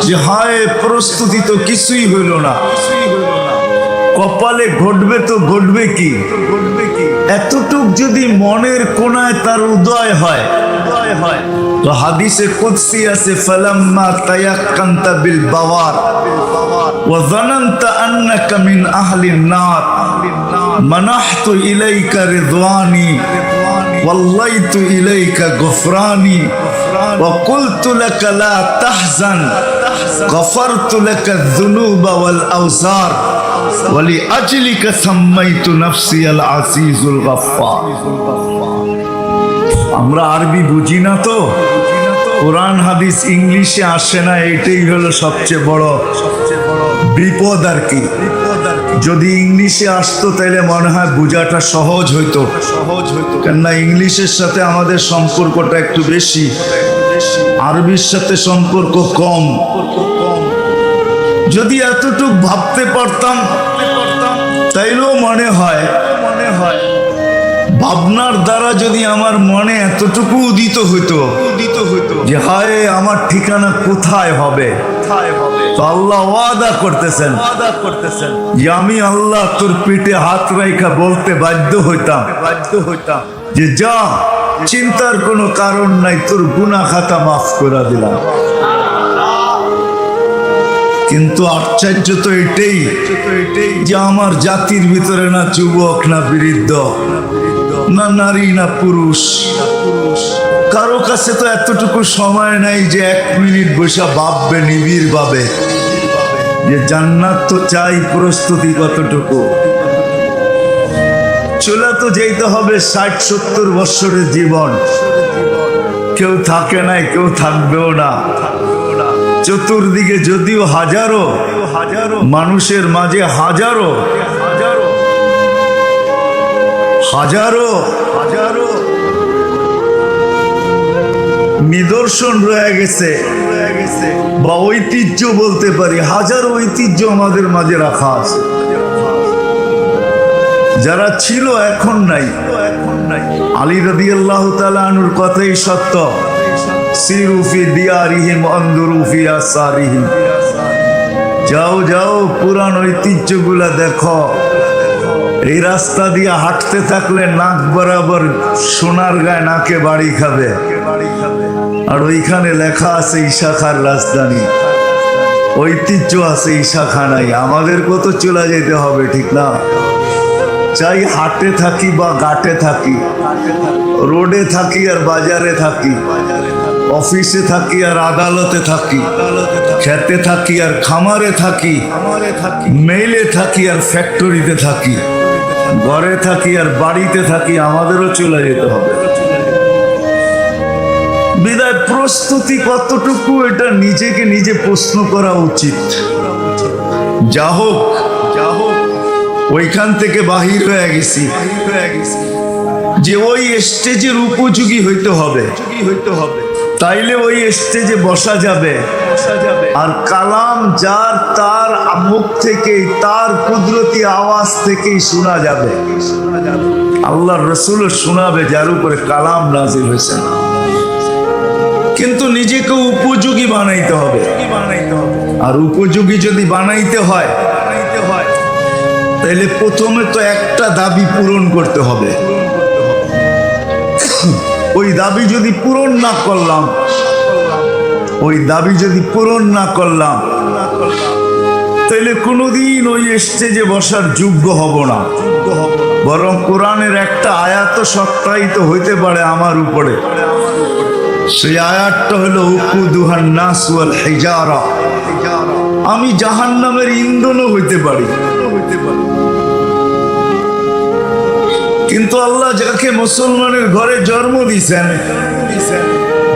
যে হায় প্রস্তুতি তো কিছুই হইল না, কপালে ঘটবে তো ঘটবে কি, এতটুক যদি মনের কোনায় তার উদয় হয় তো হাদিসে কুদসি আছে, ফালাম্মা তায়াক্কানতা বিল বাওয়ার ওয়া যানানতা আন্নাকা মিন আহলিন নার মানাহতু ইলাইকা রিদওয়ানি ওয়াল্লাইতু ইলাইকা গফরানি ওয়া কুলতু লাকা লা তাহজান গফারতু লাকা যুনুবা ওয়াল আওসার ওয়ালি আজলিকা সাম্মাইতু নাফসি আল আজিজুল গফফার। আমরা আরবি বুঝি না তো, কোরআন হাদিস ইংলিশে আসে না, এটাই হলো সবচেয়ে বড় বিপদ আর কি। যদি ইংলিশে আসতো তাহলে মনে হয় বোঝাটা সহজ হইতো, কেননা ইংলিশের সাথে আমাদের সম্পর্কটা একটু বেশি, আরবির সাথে সম্পর্ক কম। যদি এতটুক ভাবতে পারতাম তাইলেও মনে হয় ভাবনার দ্বারা যদি আমার মনে এতটুকু উদিত হইতো যে হায় আমার ঠিকানা কোথায় হবে, তো আল্লাহ ওয়াদা করতেছেন যে আমি আল্লাহ তোর পিঠে হাত রাইখা বলতে বাধ্য হইতাম যে যা, চিন্তার কোনো কারণ নাই, তোর গুনাহ খাতা মাফ করে দিলাম। কিন্তু আশ্চর্য তো এটাই যে আমার জাতির ভিতরে না যুবক না বৃদ্ধ না নারী না পুরুষ, কারো কাছে তো এতটুকু সময় নাই যে 1 মিনিট বসে ভাববে নিবিড় ভাবে যে জান্নাত তো চাই, প্রস্তুতি কতটুকু। চলে তো যেতে হবে 60-70 বছরের জীবন, কেউ থাকে নাই, কেউ থাকবেও না। চতুর্দিকে যদিও হাজারো মানুষের মাঝে হাজারো নিদর্শন রয়ে গেছে বা ঐতিহ্য বলতে পারি, হাজারো ঐতিহ্য আমাদের মাঝে রাখা আছে, যারা ছিল এখন নাই। আলী রাদিয়াল্লাহু তাআলা আনহুর কথাই সত্য, সিরু ফি দিয়ারিহিম আনজুরু ফি আসারিহিম। যাও যাও পুরান ঐতিহ্যগুলা দেখো। এই রাস্তা দিয়ে হাঁটতে থাকলে নাক বরাবর সোনার গায়ে নাকে বাড়ি খাবে, আর ওইখানে লেখা আছে ঈশাখার রাজধানী, ঐতিহ্য আছে, ঈশাখা নাই। আমাদের কত চলে যেতে হবে, ঠিক না? চাই হাটে থাকি বা ঘাটে থাকি, রোডে থাকি আর বাজারে থাকি, অফিসে থাকি আর আদালতে থাকি, খেতে থাকি আর খামারে থাকি, মেইলে থাকি আর ফ্যাক্টরিতে থাকি, ঘরে থাকি আর বাড়িতে থাকি, আমাদেরও চলে যেতে হবে। বিদায় প্রস্তুতি কতটুকু, এটা নিজেকে নিজে প্রশ্ন করা উচিত। যা হোক ওইখান থেকে বাহির হয়ে গেছি যে ওই স্টেজের উপযোগী হইতে হবে, তাইলে ওই স্টেজে বসা যাবে। আর কালাম যার তার মুখ থেকেই, তার কুদরতি আওয়াজ থেকেই শোনা যাবে। আল্লাহর রাসূল শোনাবে যার উপরে কালাম নাজিল হয়েছে। কিন্তু নিজেকে উপযোগী বানাইতে হবে, আর উপযোগী যদি বানাইতে হয় তাহলে প্রথমে তো একটা দাবি পূরণ করতে হবে। ওই দাবি যদি পূরণ না করলাম তাহলে কোনোদিন ওই স্টেজে বসার যোগ্য হব না। বরং কোরআনের একটা আয়াত সত্যায়িত হইতে পারে আমার উপরে, সেই আয়াতটা হলো উকুদুহান নাস ওয়াল হিজারা, আমি জাহান্নামের ইন্ধনও হইতে পারি। কিন্তু আল্লাহ যাকে মুসলমানের ঘরে জন্ম দিয়েছেন,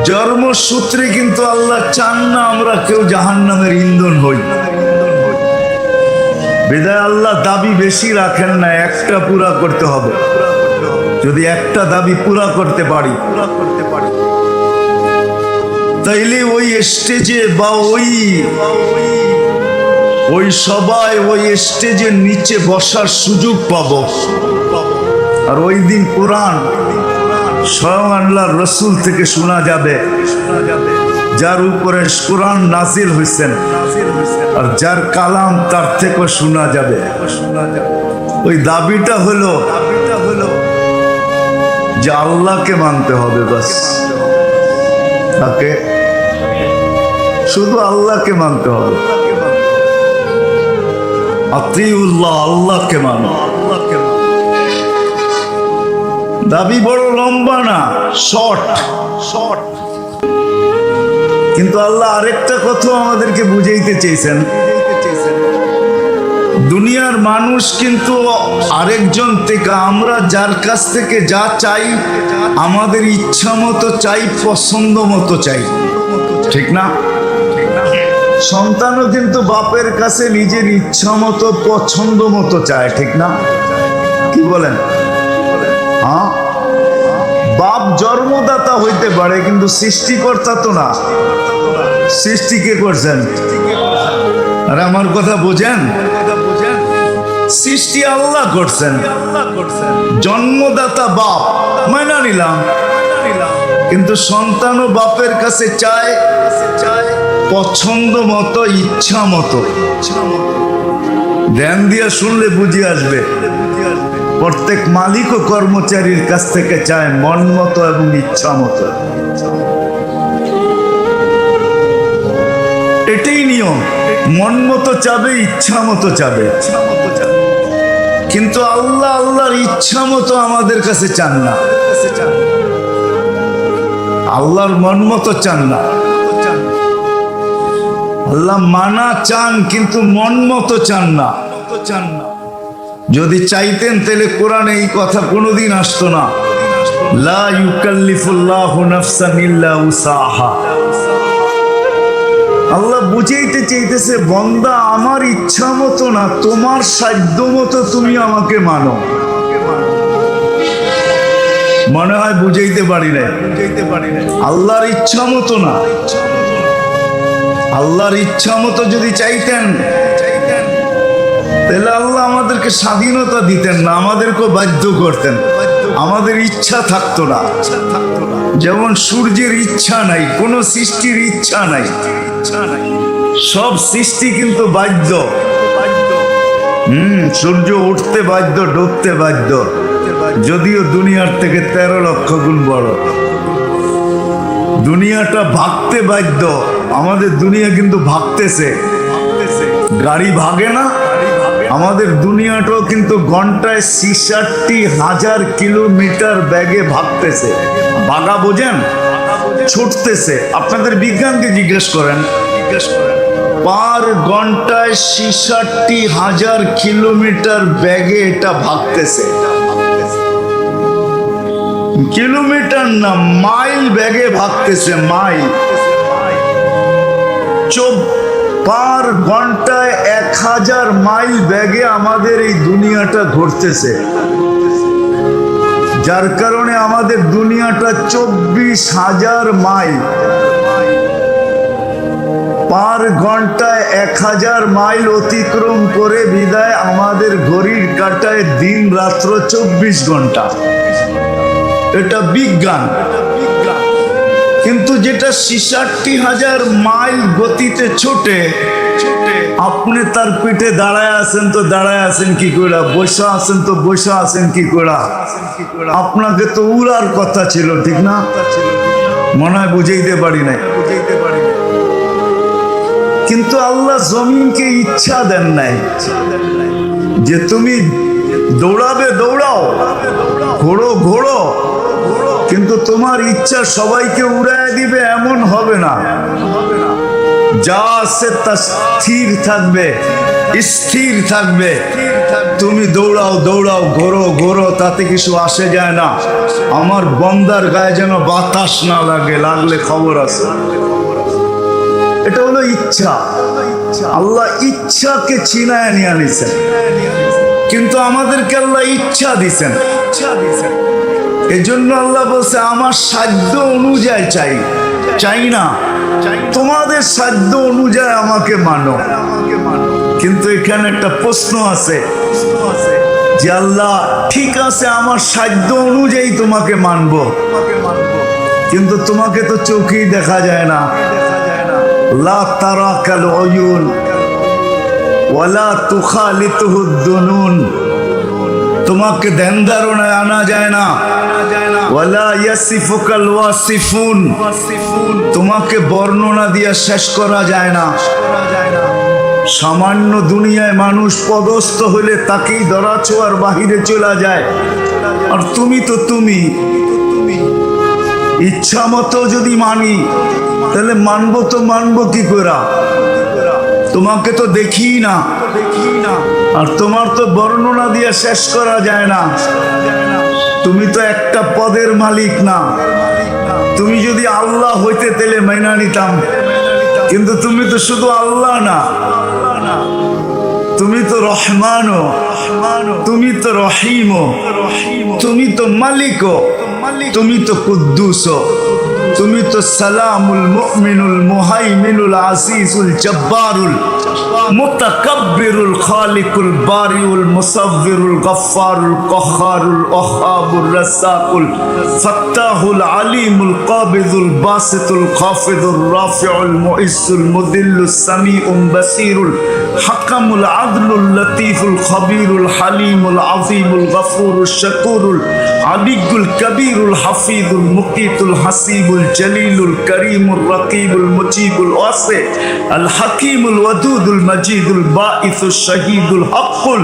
জন্মসূত্রে কিন্তু আল্লাহ চান না আমরা কেউ জাহান্নামের ইন্ধন হই। বিদায় আল্লাহ দাবি বেশি রাখেন না, একটা পুরা করতে হবে। যদি একটা দাবি পুরা করতে পারি তাইলে ওই স্টেজে বা ওই সবাই ওই স্টেজের নিচে বসার সুযোগ পাবো। আর ওই দিন কোরআন স্বয়ং আল্লাহর রাসূল থেকে শোনা যাবে যার উপরে কোরআন নাজিল হয়েছেন আর যার কালাম তার থেকে শোনা যাবে, ওই দাবিটা হলো যে আল্লাহকে মানতে হবে, বাস তাকে শুধু আল্লাহকে মানতে হবে। আতিউল্লাহ, আল্লাহকে মানো। দাবি বড় লম্বা না, শর্ট। কিন্তু আল্লাহ আরেকটা কথা আমাদেরকে বুঝাইতে চেয়েছেন, দুনিয়ার মানুষ কিন্তু আরেকজন থেকে, আমরা যার কাছ থেকে যা চাই আমাদের ইচ্ছা মতো চাই, পছন্দ মতো চাই, ঠিক না? সন্তানও কিন্তু বাপের কাছে নিজের ইচ্ছা মতো পছন্দ মতো চায়, ঠিক না? কি বলেন? হ্যাঁ, বাপ জন্মদাতা হইতে পারে কিন্তু সৃষ্টিকর্তা তো না। সৃষ্টি কে করছেন? আর আমার কথা বোঝেন, সৃষ্টি আল্লাহ করছেন। জন্মদাতা বাপ মাইনা নিলাম, কিন্তু সন্তানও বাপের কাছে চায় পছন্দ মতো, ইচ্ছা মতো। ধ্যান দিয়া শুনলে বুঝে আসবে, প্রত্যেক মালিক ও কর্মচারীর কাছ থেকে চায় মন মতো এবং ইচ্ছা মতো। এটাই নিয়ম, মন মতো চাবে, ইচ্ছা মতো চাবে। কিন্তু আল্লাহ আল্লাহর ইচ্ছা মতো আমাদের কাছে চান না, আল্লাহর মন মতো চান না। আল্লাহ মানা চান কিন্তু মন মতো চান না। যদি চাইতেন তাহলে কোরআনে এই কথা কোনোদিন আসতো না, লা ইউকাল্লিফুল্লাহু নাফসান ইল্লা উসাহা। আল্লাহ বুঝাইতে চাইতেছে, বন্দা আমার ইচ্ছা মতো না, তোমার সাধ্য মতো তুমি আমাকে মানো। মনে হয় বুঝাইতে পারি না। আল্লাহর ইচ্ছা মতো না, আল্লাহর ইচ্ছা মতো যদি চাইতেন তাহলে আল্লাহ আমাদেরকে স্বাধীনতা দিতেন না, আমাদেরকে বাধ্য করতেন, আমাদের ইচ্ছা থাকতো না। যেমন সূর্যের ইচ্ছা নাই, কোন সৃষ্টির ইচ্ছা নাই, সব সৃষ্টি কিন্তু বাধ্য। সূর্য উঠতে বাধ্য, ডুবতে বাধ্য, যদিও দুনিয়ার থেকে 13 লক্ষ গুণ বড়। দুনিয়াটা ভাগতে বাধ্য, আমাদের দুনিয়া কিন্তু ভাগতেছে। গাড়ি ভাগে না, আমাদের দুনিয়াটাও কিন্তু ঘন্টায় 66,000 কিলোমিটার বেগে ভাগতেছে। ভাগা বোঝেন? ছুটতেছে। আপনাদের বিজ্ঞানকে জিজ্ঞেস করেন, পার ঘন্টায় 66,000 কিলোমিটার বেগে এটা ভাগতেছে। কিলোমিটার না, মাইল বেগে ভাগতেছে, মাইল। পার ঘন্টায় 1000 মাইল বেগে আমাদের এই দুনিয়াটা ঘুরতেছে, যার কারণে আমাদের দুনিয়াটা 24,000 মাইল। পার ঘন্টায় 1000 মাইল অতিক্রম করে বিদায় আমাদের ঘড়ির কাঁটায় দিন রাত্র 24 ঘন্টা। এটা বিজ্ঞান। কিন্তু যেটা 66,000 মাইল গতিতে ছোটে, আপনি তার পিঠে দাঁড়ায় আছেন তো দাঁড়ায় আছেন কি করে, বসে আছেন তো বসে আছেন কি করে? আপনাকে তো উড়ার কথা ছিল, ঠিক না? মনে হয় বুঝাইতে পারি নাই। কিন্তু আল্লাহ জমিনকে ইচ্ছা দেন নাই যে তুমি দৌড়াবে দৌড়াও, ঘোড়ো ঘোড়ো, কিন্তু তোমার ইচ্ছা সবাইকে উড়ায় দিবে এমন হবে না। যা আছে তা স্থির থাকবে, স্থির থাকবে। তুমি দৌড়াও দৌড়াও, ঘোরো ঘোরো, তাতে কিছু আসে যায় না। আমার বন্দার গায়ে যেন বাতাস না লাগে, লাগলে খবর আছে। এটা হলো ইচ্ছা। আল্লাহ ইচ্ছাকে ছিনায় নিয়ে আনিছেন, কিন্তু আমাদেরকে আল্লাহ ইচ্ছা দিছেন। এজন্য আল্লাহ বলছে আমার সাধ্য অনুযায়ী চাই, চাই না তোমাদের সাধ্য অনুযায়ী আমাকে মানো। কিন্তু এখানে একটা প্রশ্ন আছে যে আল্লাহ ঠিক আছে আমার সাধ্য অনুযায়ী তোমাকে মানবো, কিন্তু তোমাকে তো চোখেই দেখা যায় না, লা তারাকাল উয়ুন ওয়ালা তুখালিতুহুদ দুনুন, তোমাকে ধ্যান ধারণায় আনা যায় না। ওয়ালা ইয়াসিফুকাল ওয়াসিফুন, তোমাকে বর্ণনা দিয়ে শেষ করা যায় না। সামান্য দুনিয়ায় মানুষ পদস্থ হলে তাকেই ধরা ছোঁয়ার বাহিরে চলে যায়, আর তুমি তো তুমি। ইচ্ছা মতো যদি মানি তাহলে মানবো তো মানবো কি করে? তোমাকে তো দেখি না, আর তোমার তো বর্ণনা দিয়ে শেষ করা যায় না। তুমি তো একটা পদের মালিক না। তুমি যদি আল্লাহ হইতে তাহলে মাইনা নিতাম, কিন্তু তুমি তো শুধু আল্লাহ না, তুমি তো রহমানও, তুমি তো রহিমও, তুমি তো মালিকও, তুমি তো কুদ্দুসও, তুমি তো সালামুল মুমিনুল মুহাইমিনুল আসিসুল জব্বারুল মুতাকাব্বিরুল খালিকুল বারিউল মুসাవ్বিরুল গফফারুল কহ্হারুল ওয়াহ্হাবুর রাসাকুল ফাত্তাহুল আলিমুল কাবিদুল বাসিতুল খাফিদুর রাফিউল মুইসুল মুদিল্লুস সামিউম বাসিরুল হাকামুল আদলুল লতীফুল খবীরুল হালিমুল আযীমুল গফুরুশ শাকুরুল আলিয়ুল কবীরুল হাফিজুল মুকিতুল হাসিবুল জলিলুল করিমুর রকিবুল মুজিবুল ওয়াসি আল হাকিমুল ওয়াদুদুল মজিদুল বাঈসুশ শহীদুল হকুল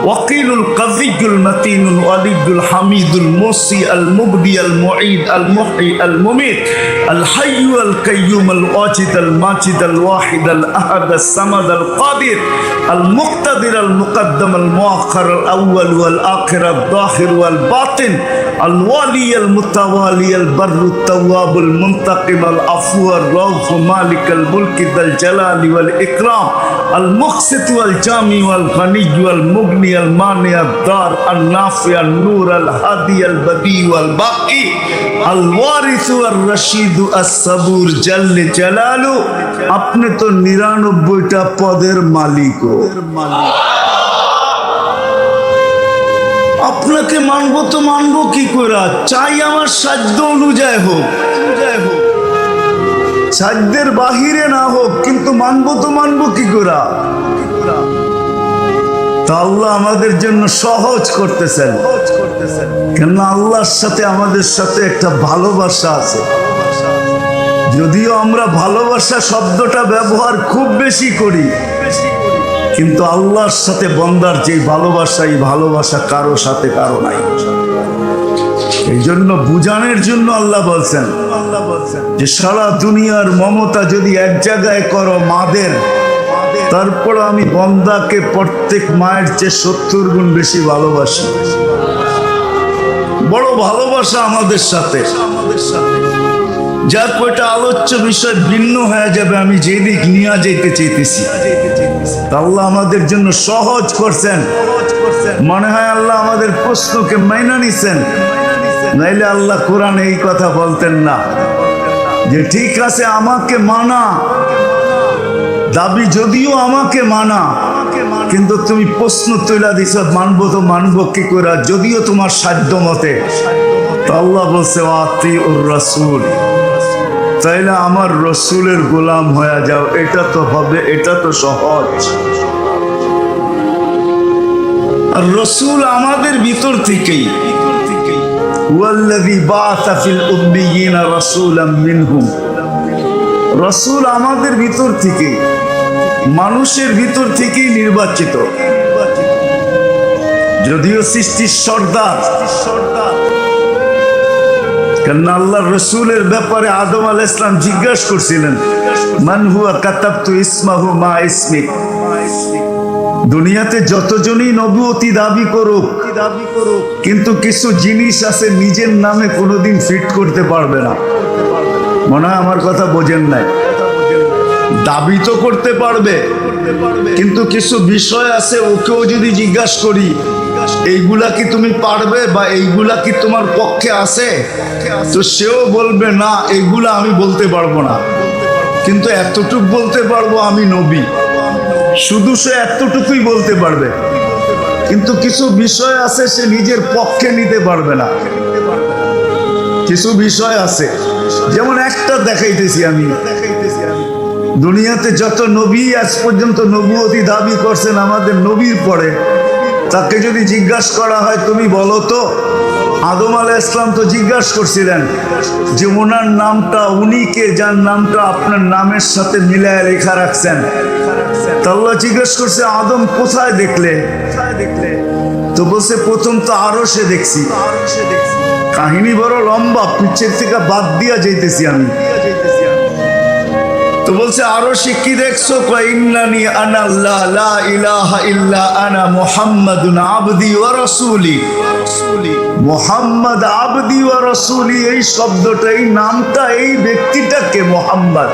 ওয়াকিলুল কবিয়ুল মতিনুল ওয়ালিদুল হামিদুল মুসি আল মুবদি আল মুঈদ আল মুহয়ি আল মুমিত আল হাইয়্যু আল কাইয়্যুম আল ওয়াজিদ আল মাজিদ আল ওয়াহিদ আল আহাদ আল সামাদ আল কাদির আল মুক্তাদির আল মুকদ্দম আল মুআখ্খার আল আউয়াল ওয়াল আখির আল যাহির ওয়াল বাতিন আল ওয়ালি আল মুতাওয়ালি আল বাররু التواب المنتقم العفو الرؤوف مالك الملك ذا الجلال والإكرام المقسط والجامع والغني والمغني المانع الضار النافع النور الهادي البديع والباقي الوارث الرشيد الصبور جل جلاله। আপনি তো 99টা পদের মালিক। আপনাকে মানবো তো মানবো কি করে? চাই আমার সাধ্য অনুযায়ী হোক, সাধ্যের বাহিরে না হোক, কিন্তু মানবো তো মানবো কি করে? তা আল্লাহ আমাদের জন্য সহজ করতেছেন, কেন আল্লাহর সাথে আমাদের সাথে একটা ভালোবাসা আছে। যদিও আমরা ভালোবাসা শব্দটা ব্যবহার খুব বেশি করি, কিন্তু আল্লাহর সাথে বন্দার যে ভালোবাসা, এই ভালোবাসা কারো সাথে কারো নাই। এই জন্য বুঝানোর জন্য আল্লাহ বলছেন যে সারা দুনিয়ার মমতা যদি এক জায়গায় করো মাদের, তারপর আমি বন্দাকে প্রত্যেক মায়ের চেয়ে 70 গুণ বেশি ভালোবাসি। বড় ভালোবাসা আমাদের সাথে। যার কয়টা আলোচ্য বিষয় ভিন্ন হয়ে যাবে, আমি যেদিক নিয়ে যেতে চাইতেছি, আল্লাহ আমাদের জন্য সহজ করছেন। মনে হয় আল্লাহ আমাদের প্রশ্নকে মাইনা নিছেন, নাইলে আল্লাহ কোরআনে এই কথা বলতেন না যে ঠিক আছে আমাকে মানা, দাবি যদিও আমাকে মানা, কিন্তু তুমি প্রশ্ন তুলে দিছ মানবো তো মানবো কি করে, যদিও তোমার সাধ্য মতে। আল্লাহ বলছে আতিউর রাসূল, তাইলে আমার রসুলের গোলাম হয়ে যাও। এটা তো হবে, এটা তো সহজ। আর রসুল আমাদের ভিতর থেকেই, ওয়াল্লাযী বাআসা ফিল উম্মিয়িনা রাসূলাম মিনহুম, রসুল আমাদের ভিতর থেকে, মানুষের ভিতর থেকেই নির্বাচিত। যদিও সৃষ্টির সর্দার, কেন আল্লাহর রসুলের ব্যাপারে আদম আলাইহিস সালাম জিজ্ঞাসা করছিলেন, মান হুয়া কাতাবতু ইসমাহু মা ইসমিক। দুনিয়াতে যতজনই নবুয়তি দাবি করুক, কিন্তু কিছু জিনিস আছে নিজের নামে কোনোদিন ফিট করতে পারবে না। মনে হয় আমার কথা বোঝেন নাই। দাবি তো করতে পারবে, কিন্তু কিছু বিষয় আছে, ওকেও যদি জিজ্ঞাসা করি এইগুলা কি তুমি পারবে বা এইগুলা কি তোমার পক্ষে আছে, তো সেও বলবে না এইগুলা আমি বলতে পারবো না, কিন্তু এতটুকু বলতে পারবো আমি নবী। শুধু সে এতটুকুই বলতে পারবে, কিন্তু কিছু বিষয় আছে সে নিজের পক্ষে নিতে পারবে না। কিছু বিষয় আছে, যেমন একটা দেখাইতেছি আমি, দুনিয়াতে যত নবী আজ পর্যন্ত নবুয়তি দাবি করছেন আমাদের নবীর পরে, তাকে যদি জিজ্ঞাসা করা হয় তুমি বলো তো, আদম আলাইহিস সালাম তো জিজ্ঞাসা করছিলেন যে ওনার নামটা, উনি কে যার নামটা আপনার নামের সাথে মিলায় লেখা রাখছেন। তা আল্লাহ জিজ্ঞাসা করছে আদম কোথায় দেখলে? তো বলছে প্রথম তো আরশে দেখছি। কাহিনী বড় লম্বা, পিছের থেকে বাদ দিয়া যাইতেছি আমি। তো বলছে আরশে কি দেখছো? কয় ইন্নানি আনা আল্লাহ লা ইলাহা ইল্লা আনা মুহাম্মাদুন আবদি ওয়া রাসূলি। মুহাম্মদ আবদি ওয়া রাসূলি, এই শব্দটা, এই নামটা, এই ব্যক্তিটাকে মুহাম্মদ।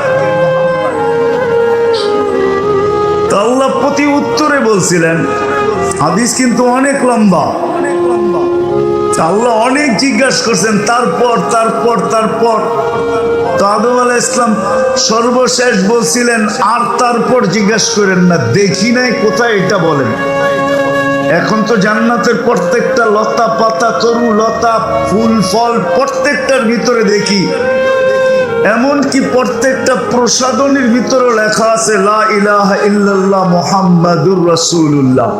তো আল্লাহ প্রতি উত্তরে বলছিলেন, হাদিস কিন্তু অনেক লম্বা, আল্লাহ অনেক জিজ্ঞাসা করছেন, তারপর তারপর তারপর তো আদম আলাইহিস সালাম সর্বশেষ বলছিলেন আর তারপর জিজ্ঞাসা করেন না, দেখি নাই কোথায়, এটা বলেন। এখন তো জান্নাতের প্রত্যেকটা লতা পাতা, তরু লতা, ফুল ফল প্রত্যেকটার ভিতরে দেখি, এমনকি প্রত্যেকটা প্রসাদনীর ভিতরে লেখা আছে লা ইলাহা ইল্লাল্লাহ মুহাম্মাদুর রাসূলুল্লাহ।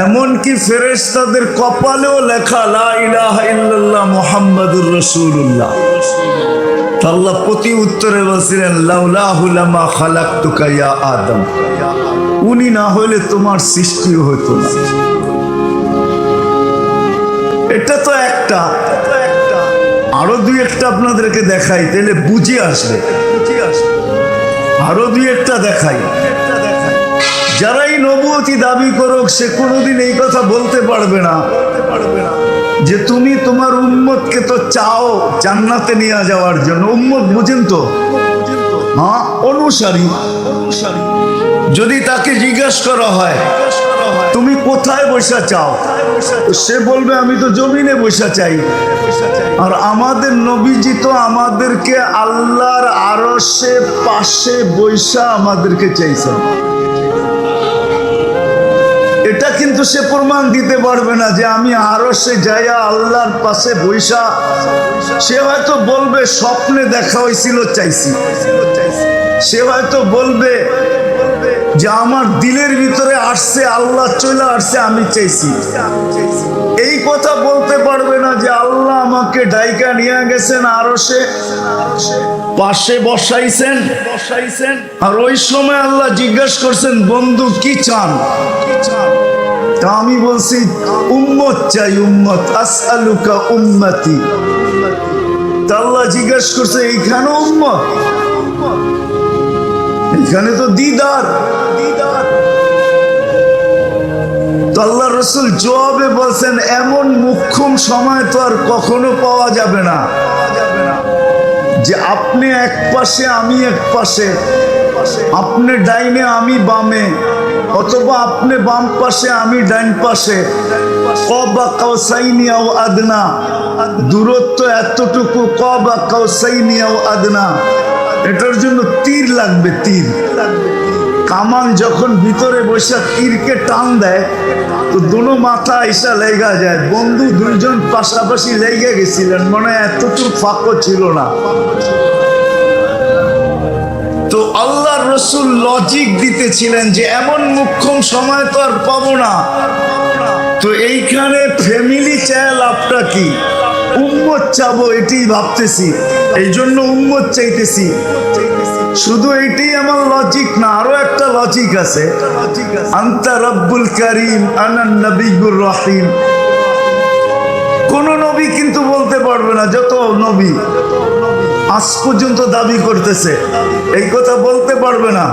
এমনকি ফেরেশতাদের কপালেও লেখা লা ইলাহা ইল্লাল্লাহ মুহাম্মাদুর রাসূলুল্লাহ। আল্লাহ প্রতি উত্তরে বলছিলেন লাউলাহু লামা খালাকতুকা ইয়া আদম, উনি না হইলে তোমার সৃষ্টিও হতো না। এটা তো একটা, আরো দুই একটা আপনাদেরকে দেখাই, তাহলে বুঝে আসবে। আরো দুই একটা দেখাই। যারাই নবুয়তি দাবি করুক, সে কোনোদিন এই কথা বলতে পারবে না যে তুমি তোমার উম্মতকে তো চাও জান্নাতে নিয়ে যাওয়ার জন্য। উম্মত বুঝেন তো? হ্যাঁ, অনুসারী। যদি তাকে জিজ্ঞাসা করা হয় তুমি কোথায় বসা চাও, সে বলবে আমি তো জমিনে বসা চাই। আর আমাদের নবীজি তো আমাদেরকে আল্লাহর আরশে পাশে বৈশা আমাদেরকে চাইছেন। এটা কিন্তু সে প্রমাণ দিতে পারবে না যে আমি আরশে যাইয়া আল্লাহর পাশে বৈশা। সে হয়তো বলবে স্বপ্নে দেখা হয়েছিল চাইছি, সে হয়তো বলবে যে আমার দিলের ভিতরে আসছে, আল্লাহ চলে আসছে, আমি চাইছি। এই কথা বলতে পারবে না যে আল্লাহ আমাকে ডাইকা নিয়ে গেছেন আরশে পাশে বসাইছেন। আর ওই সময় আল্লাহ জিজ্ঞাসা করছেন বন্ধু কি চান? তা আমি বলছি উম্মত চাই, উম্মত, আসআলুকা উম্মতি। তা আল্লাহ জিজ্ঞাসা করছে এইখানে উম্মত? এখানে তো দিদার। তো আল্লাহ রসুল জবাবে বলছেন এমন মুখ্যম সময় তো আর কখনো পাওয়া যাবে না যে আপনি এক পাশে আমি এক পাশে, আপনি ডাইনে আমি বামে, অথবা আপনি বাম পাশে আমি ডাইন পাশে। কবা কাউসাইনি আও আদনা, দূরত্ব এতটুকু। কবা কাউসাইনি আও আদনা, এটার জন্য তীর লাগবে, তীর। কামান যখন ভিতরে বসে তীরকে টান দেয় তো দুনো মাথা এসা লেগা যায়। বন্ধু দুইজন পাশাপাশি লেগে গেছিলেন, মনে হয় এতটুকু ফাঁকও ছিল না। তো আল্লাহ রসুল লজিক দিতেছিলেন যে এমন মুখ্যম সময় তো আর পাবো না। তো এইখানে ফ্যামিলি চায় লাভটা কি? উম্মত চাবো, এটাই ভাবতেছি, এই জন্য উম্মত চাইতেছি। শুধু এইটাই আমার লজিক না, আরো একটা লজিক আছে। আনতা রব্বুল কারীম আনা নবিয়্যুর রহিম। কোন নবী কিন্তু বলতে পারবে না, যত নবী আজ পর্যন্ত দাবি করতেছে এই কথা বলতে পারবে না।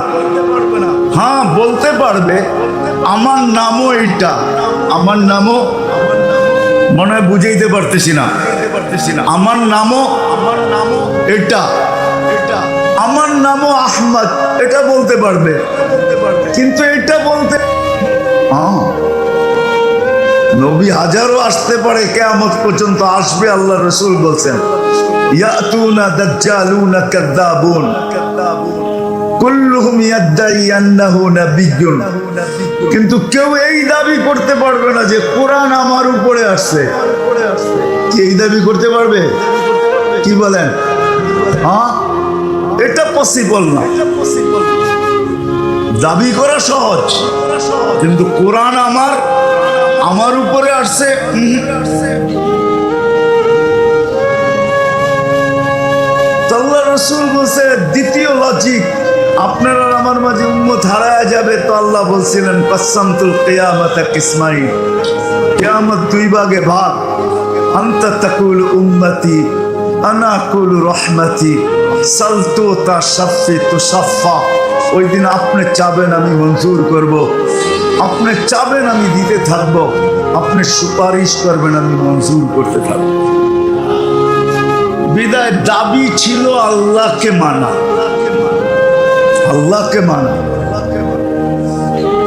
হ্যাঁ বলতে পারবে আমার নামও এইটা, আমার নামও, মনে হয় বুঝাইতে পারতেছি না, আমার নামও এটা, আমার নামও আহমদ, এটা বলতে পারবে। কিন্তু এটা বলতে নবী হাজারও আসতে পারে, কিয়ামত পর্যন্ত আসবে। আল্লাহ রাসূল বলছেন ইয়াতুনা দাজ্জালুনা কাযাবুন কুল্লুহুম ইয়াদঈ আন্নাহু নাবিয়্যুন। কিন্তু কেউ এই দাবি করতে পারবে না যে কোরআন আমার উপরে আসছে। কি এই দাবি করতে পারবে? কি বলেন? হ্যাঁ, এটা পসিবল না। দাবি করা সহজ, কিন্তু কোরআন আমার উপরে আসছে। আল্লাহ রাসূল বলছে দ্বিতীয় লজিক, আপনার আর আমার মাঝে উম্মত হারায়া যাবে। তো আল্লাহ বলছিলেন কাসসামতুল কিয়ামাতা কিসমাইন, কিয়ামত দুই ভাগে ভাগ। আনতা তাকুল উম্মতি আনা আকুল রহমতি সালতু তাশাফি তুশাফা। ওই দিন আপনি চাবেন আমি মঞ্জুর করব, আপনি চাবেন আমি দিতে থাকব, আপনি সুপারিশ করবেন আমি মঞ্জুর করতে থাকব। বিদায় দাবি ছিল আল্লাহকে মানা, আল্লাহকে মানা।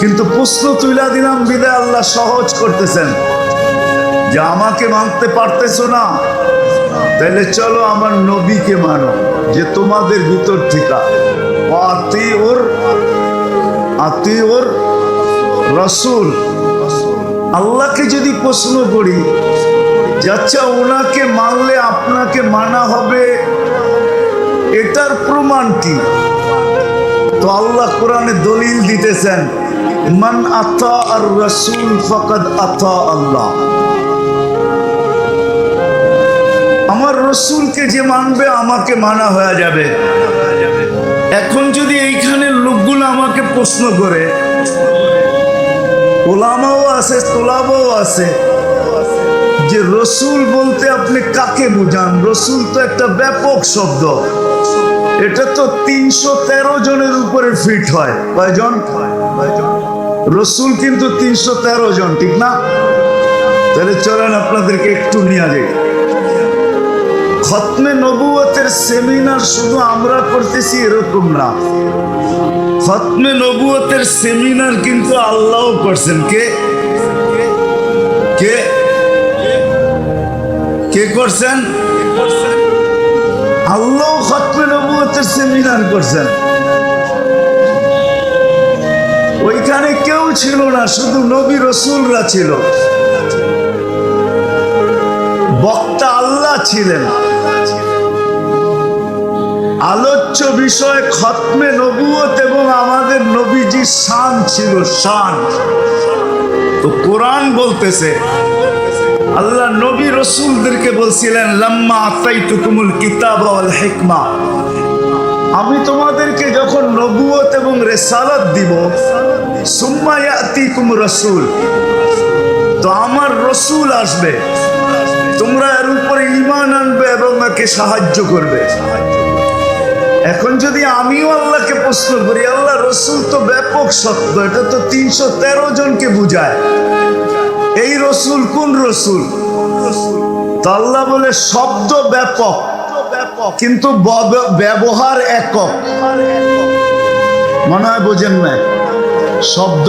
কিন্তু প্রশ্ন তুইলা দিলাম বিদায় আল্লাহ সহজ করতেছেন যে আমাকে মানতে পারতেছো না, তাহলে চলো আমার নবীকে মানো যে তোমাদের ভিতর থেকে। আতিউর রাসূল। আল্লাহকে যদি প্রশ্ন করি যে আচ্ছা ওনাকে মানলে আপনাকে মানা হবে, এটার প্রমাণ কি? তো আল্লাহ কোরআনে দলিল দিতেছেন মান আতা আর রাসূল ফাকাদ আতা আল্লাহ। আমার রসুলকে যে মানবে আমাকে মানা হয়ে যাবে। এখন যদি এইখানে লোকগুলো আমাকে প্রশ্ন করে, ওলামাও আছে তোলাবাও আছে, যে রসুল বলতে আপনি কাকে বুঝান? রসুল তো একটা ব্যাপক শব্দ, এটা তো 313 জনের উপরে ফিট হয়। কয়জন? রসুল কিন্তু 313 জন, ঠিক না? তাহলে চলেন আপনাদেরকে একটু নিয়ে যাই। খতমে নবুয়তের সেমিনার শুধু আমরা করতেছি এরকম না, খতমে নবুয়তের সেমিনার কিন্তু আল্লাহও করছেন। কে কে কে করছেন? আল্লাহ খতমে নবুয়তের সেমিনার করছেন। ওইখানে কেউ ছিল না, শুধু নবী রসুলরা ছিল, বক্তা আল্লাহ ছিলেন। আলোচ্য বিষয় খতমে নবুয়ত এবং আমাদের নবীজির শান ছিল, শান। তো কোরআন বলতেছে আল্লাহ নবী রসুলদেরকে বলছিলেন লাম্মা আতাইতুকুমুল কিতাব ওয়াল হিকমা, আমি তোমাদেরকে যখন নবুয়ত এবং রিসালাত দিব, সুম্মা ইয়াতিকুম রাসূল, তো আমার রসুল আসবে, তোমরা এর উপরে ঈমান আনবে এবং আমাকে সাহায্য করবে। এখন যদি আমিও আল্লাহকে প্রশ্ন করি, আল্লাহ রসুল তো ব্যাপক শব্দ, এটা তো 313 জনকে বুঝায়, এই রসুল কোন রসুল? তো আল্লাহ বলে শব্দ ব্যাপক কিন্তু ব্যবহার একক। মনে হয় বোঝেন না, শব্দ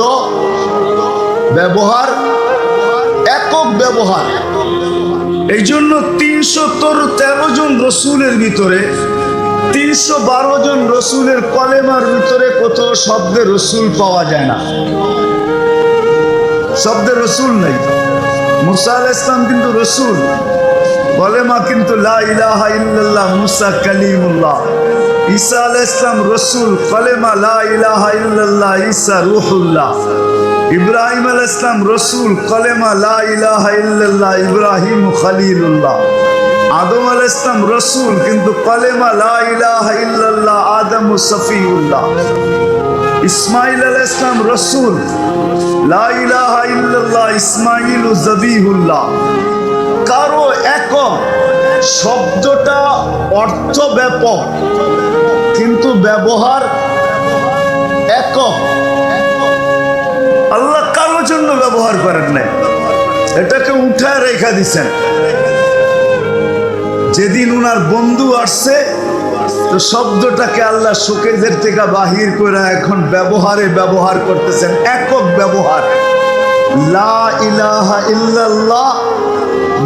ব্যবহার একক ব্যবহার। এই জন্য 313 জন রসুলের ভিতরে 312 জন রসুলের কলেমার ভিতরে কত শব্দে রসুল পাওয়া যায় না, শব্দে রসুল নেই। মুসা আলাইহিস সালাম কিন্তু রসুল, কলেমা কিন্তু লা ইলাহা ইল্লাল্লাহ মুসা কালিমুল্লাহ। ঈসা আলাইহিস সালাম রসুল, কলেমা লা ইলাহা ইল্লাল্লাহ ঈসা রূহুল্লাহ। ইব্রাহিম আলাইহিস সালাম রসুল, কলেমা লা ইলাহা ইল্লাল্লাহ ইব্রাহিম খলিলুল্লাহ। আদম আলাইহিস সালাম রসুল, কিন্তু কলেমা লা ইলাহা ইল্লাল্লাহ আদম সফিউল্লাহ। ইসমাইল আলাইহিস সালাম রসুল, লা ইলাহা ইল্লাল্লাহ ইসমাইল জবিহুল্লাহ। কারো একক, শব্দটা অর্থ ব্যাপক কিন্তু ব্যবহার একক। আল্লাহ কারো জন্য ব্যবহার করেন নাই, এটাকে উঠায় রেখা দিচ্ছেন। যেদিন উনার বন্ধু আসছে, তো শব্দটাকে আল্লাহ শোকেজের থেকে বাহির করে এখন ব্যবহারে ব্যবহার করতেছেন, একক ব্যবহার। লা ইলাহা ইল্লাল্লাহ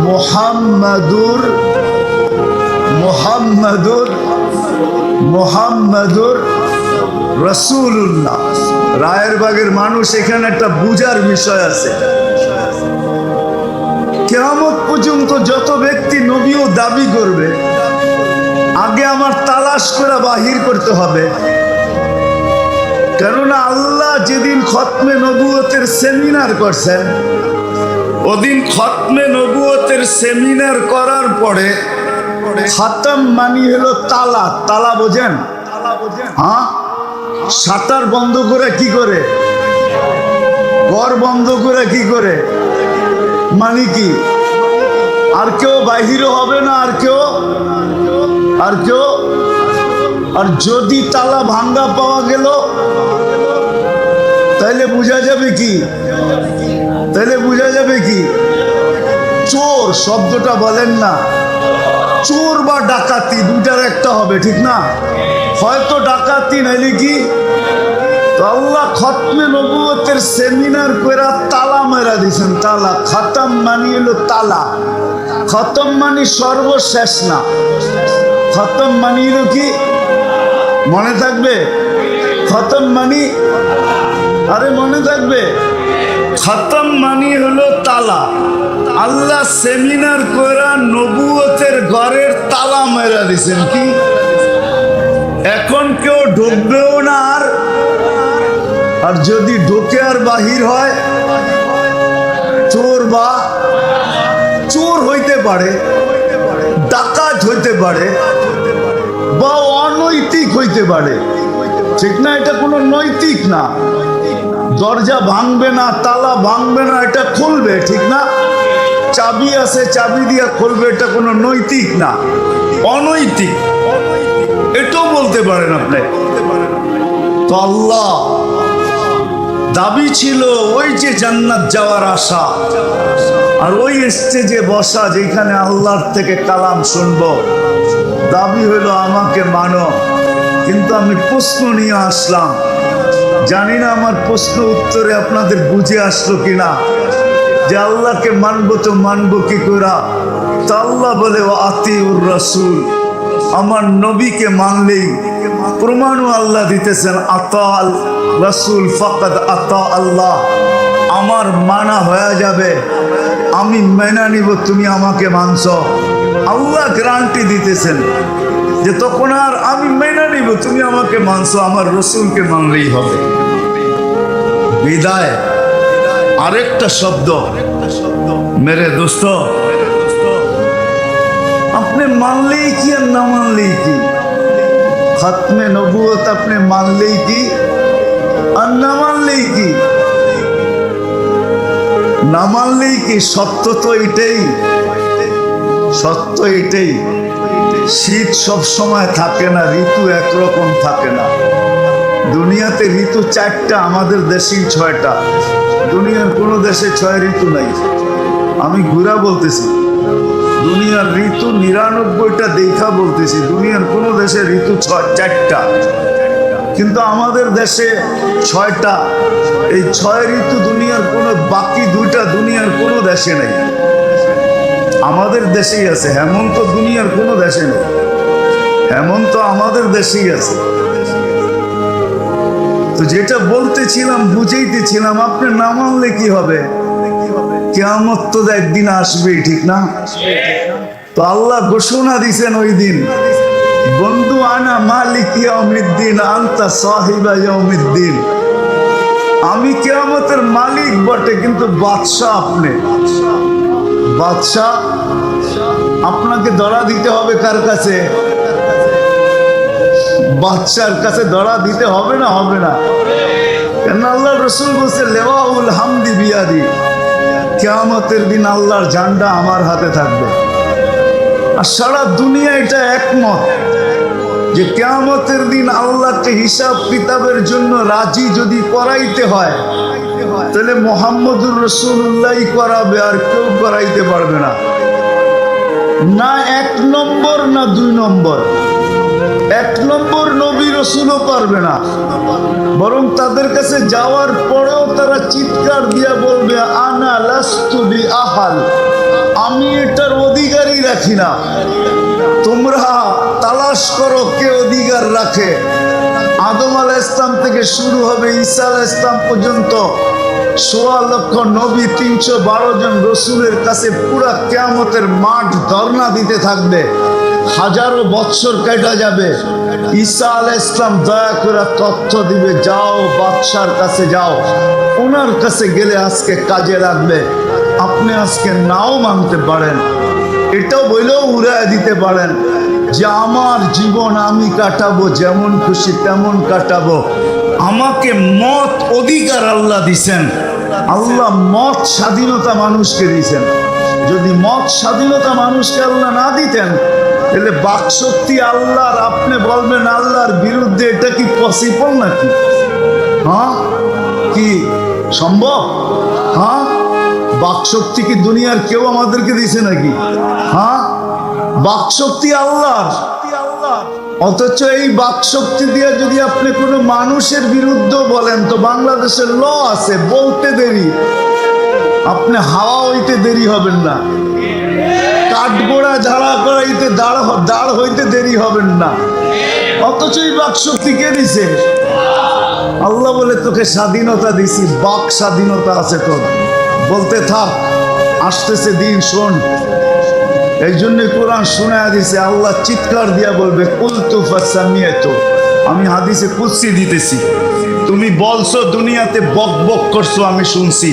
মুহাম্মাদুর মুহাম্মাদুর মুহাম্মাদুর রাসূলুল্লাহ। রায়েরবাগের মানুষ, এখানে একটা বুঝার বিষয় আছে। কিয়ামত পর্যন্ত যত ব্যক্তি নবী ও দাবি করবে, আগে আমার তালাশ করে বাহির করতে হবে। কেননা আল্লাহ যেদিন খতমে নবুয়তের সেমিনার করছেন, ওদিন খতমে নবুয়তের সেমিনার করার পরে খাতাম মানি হলো তালা। তালা বোঝেন? হ্যাঁ, শাটার বন্ধ করে কি করে, ঘর বন্ধ করে কি করে, মানে কি আর কেউ বাহিরও হবে না, আর কেউ আর যদি তালা ভাঙ্গা পাওয়া গেল তাহলে বোঝা যাবে কি, চোর শব্দটা বলেন না, চোর বা ডাকাতি দুটার একটা হবে, ঠিক না? হয়তো ডাকাতি নাইলে কি। তো আল্লাহ খতমে নবুয়তের সেমিনার কইরা তালা মেরা দিয়েছেন। তালা, খতম মানি হলো তালা। খতম মানি সর্বশেষ না, খতম মানি হলো কি, মনে থাকবে? খতম মানি, আরে মনে থাকবে, খতম মানি হলো তালা। আল্লাহ সেমিনার কইরা নবুয়তের ঘরের তালা মেরা দিয়েছেন। কি এখন কেউ ঢুকবেও না, আর যদি ঢোকে আর বাহির হয়, চোর হইতে পারে, ডাকাত হইতে পারে, বা অনৈতিক হইতে পারে, ঠিক না? এটা কোনো নৈতিক না। দরজা ভাঙবে না, তালা ভাঙবে না, এটা খুলবে, ঠিক না? চাবি আছে, চাবি দিয়া খুলবে, এটা কোনো নৈতিক না, অনৈতিক, এটাও বলতে পারেন আপনি। তো আল্লাহ দাবি ছিল ওই যে জান্নাত যাওয়ার আশা, আর ওই স্টেজে বসা যেখানে আল্লাহর থেকে কালাম শুনবো। দাবি হলো আমাকে মানো, কিন্তু আমি প্রশ্ন নিয়ে আসলাম। জানি না আমার প্রশ্ন উত্তরে আপনাদের বুঝে আসলো কিনা, যে আল্লাহকে মানবো তো মানবো কি করে। তা আল্লাহ বলে ও আতিউর রাসূল, আমার নবীকে মানলেই প্রমাণও আল্লাহ দিতেছেন, আতাল রাসূল ফাকাদ আতা আল্লাহ, আমার মানা হয়ে যাবে, আমি মেনে নিব তুমি আমাকে মানছ। আল্লাহ গ্যারান্টি দিতেছেন যে তখন আর আমি মেনে নিব তুমি আমাকে মানছ, আমার রসুলকে মানলেই হবে। বিদায় আরেকটা শব্দ, মেরে দোস্ত, আপনি মানলেই কি আর না মানলেই কি, খতমে নবুয়ত আপনি মানলেই কি আর না মানলেই কি, না মানলেই কি। সত্য তো এটাই, সত্য এটাই। শীত সব সময় থাকে না, ঋতু একরকম থাকে না। দুনিয়াতে ঋতু 4টা, আমাদের দেশেই 6টা। দুনিয়ার কোনো দেশে 6 ঋতু নাই। আমি ঘুরা বলতেছি, দুনিয়ার ঋতু 99টা দেখা বলতেছি। দুনিয়ার কোনো দেশে ঋতু 4টা, কিন্তু আমাদের দেশে 6টা। এই 6 ঋতু দুনিয়ার কোনো, বাকি 2টা দুনিয়ার কোনো দেশে নেই, আমাদের দেশেই আছে। হেমন্ত দুনিয়ার কোনো দেশে নেই, হেমন্ত আমাদের দেশেই আছে। তো যেটা বলতেছিলাম, বুঝাইতেছিলাম, আপনি না মানলে কি হবে? কিয়ামত তো একদিন আসবেই, ঠিক না? তো আল্লাহ ঘোষণা দিছেন ওই দিন, বন্ধু আনা মালিক ইয়াউমিদ্দিন আনতা সাহিবা ইয়াউমিদ্দিন। আমি কিয়ামতের মালিক বটে, কিন্তু বাদশা আপনি। বাদশা আপনাকে ধরা দিতে হবে কার কাছে? বাদশার কাছে ধরা দিতে হবে না? হবে না। কেন আল্লাহ রসুল বলছে লেওয়াউল হামদি বিয়াদি, কিয়ামতের দিন আল্লাহর ঝান্ডা আমার হাতে থাকবে। আর সারা দুনিয়া এটা একমত যে কিয়ামতের দিন আল্লাহকে হিসাব কিতাবের জন্য রাজি যদি করাইতে হয়, তাহলে মুহাম্মদুর রাসূলুল্লাহই করাবে, আর কেউ করাইতে পারবে না। না 1 নম্বর না 2 নম্বর, 1 নম্বর নবী রাসূলও পারবে না। বরং তাদের কাছে যাওয়ার পরেও তারা চিৎকার দিয়া বলবে, আনা লাস্তু বি আহাল, আমি এটার অধিকারই রাখি না। তোমরা তালাশ করো কে অধিকার রাখে। আদম আলাইহিস সালাম থেকে শুরু হবে ঈসা আলাইহিস সালাম পর্যন্ত 16 লক্ষ নবী, 312 জন রসুলের কাছে পুরা কিয়ামতের মাঠ ধর্ণা দিতে থাকবে। হাজারো বৎসর কেটে যাবে। ঈসা আলাইহিস সালাম দয়া করে তথ্য দিবে, যাও বাদশার কাছে যাও, ওনার কাছে গেলে আজকে কাজে লাগবে। আপনি আজকে নাও মানতে পারেন, এটাও বলেও উড়ায় দিতে পারেন যে আমার জীবন আমি কাটাবো, যেমন খুশি তেমন কাটাবো। আমাকে মত অধিকার আল্লাহ দিছেন। আল্লাহ মত স্বাধীনতা মানুষকে দিয়েছেন। যদি মত স্বাধীনতা মানুষকে আল্লাহ না দিতেন, তাহলে বাকশক্তি আল্লাহর, আপনি বলবেন আল্লাহর বিরুদ্ধে, এটা কি পসিবল নাকি? হ্যাঁ, কি সম্ভব? হ্যাঁ, বাকশক্তি কি দুনিয়ার কেউ আমাদেরকে দিছে নাকি? হ্যাঁ, বাকশক্তি আল্লাহর। অথচ এই বাকশক্তি দিয়ে যদি আপনি কোনো মানুষের বিরুদ্ধে বলেন, তো বাংলাদেশের ল আছে, বলতে দেরি, আপনি হাওয়া হইতে দেরি হবেন না, কাঠগোড়া ঝাড়া করাইতে দাঁড় হইতে দেরি হবেন না। অথচ এই বাকশক্তি কে দিছে? আল্লাহ বলে তোকে স্বাধীনতা দিছি, বাক স্বাধীনতা আছে তোর, বলতে থাক, আসতেছে দিন, শোন। এই জন্য কোরআন শোনায় দিছে, আল্লাহ চিৎকার দিয়া বলবে কুলতু ফাসামিয়াতু, আমি হাদিসে কুদসি দিতেছি, তুমি বলছো দুনিয়াতে বক বক করছো, আমি শুনছি।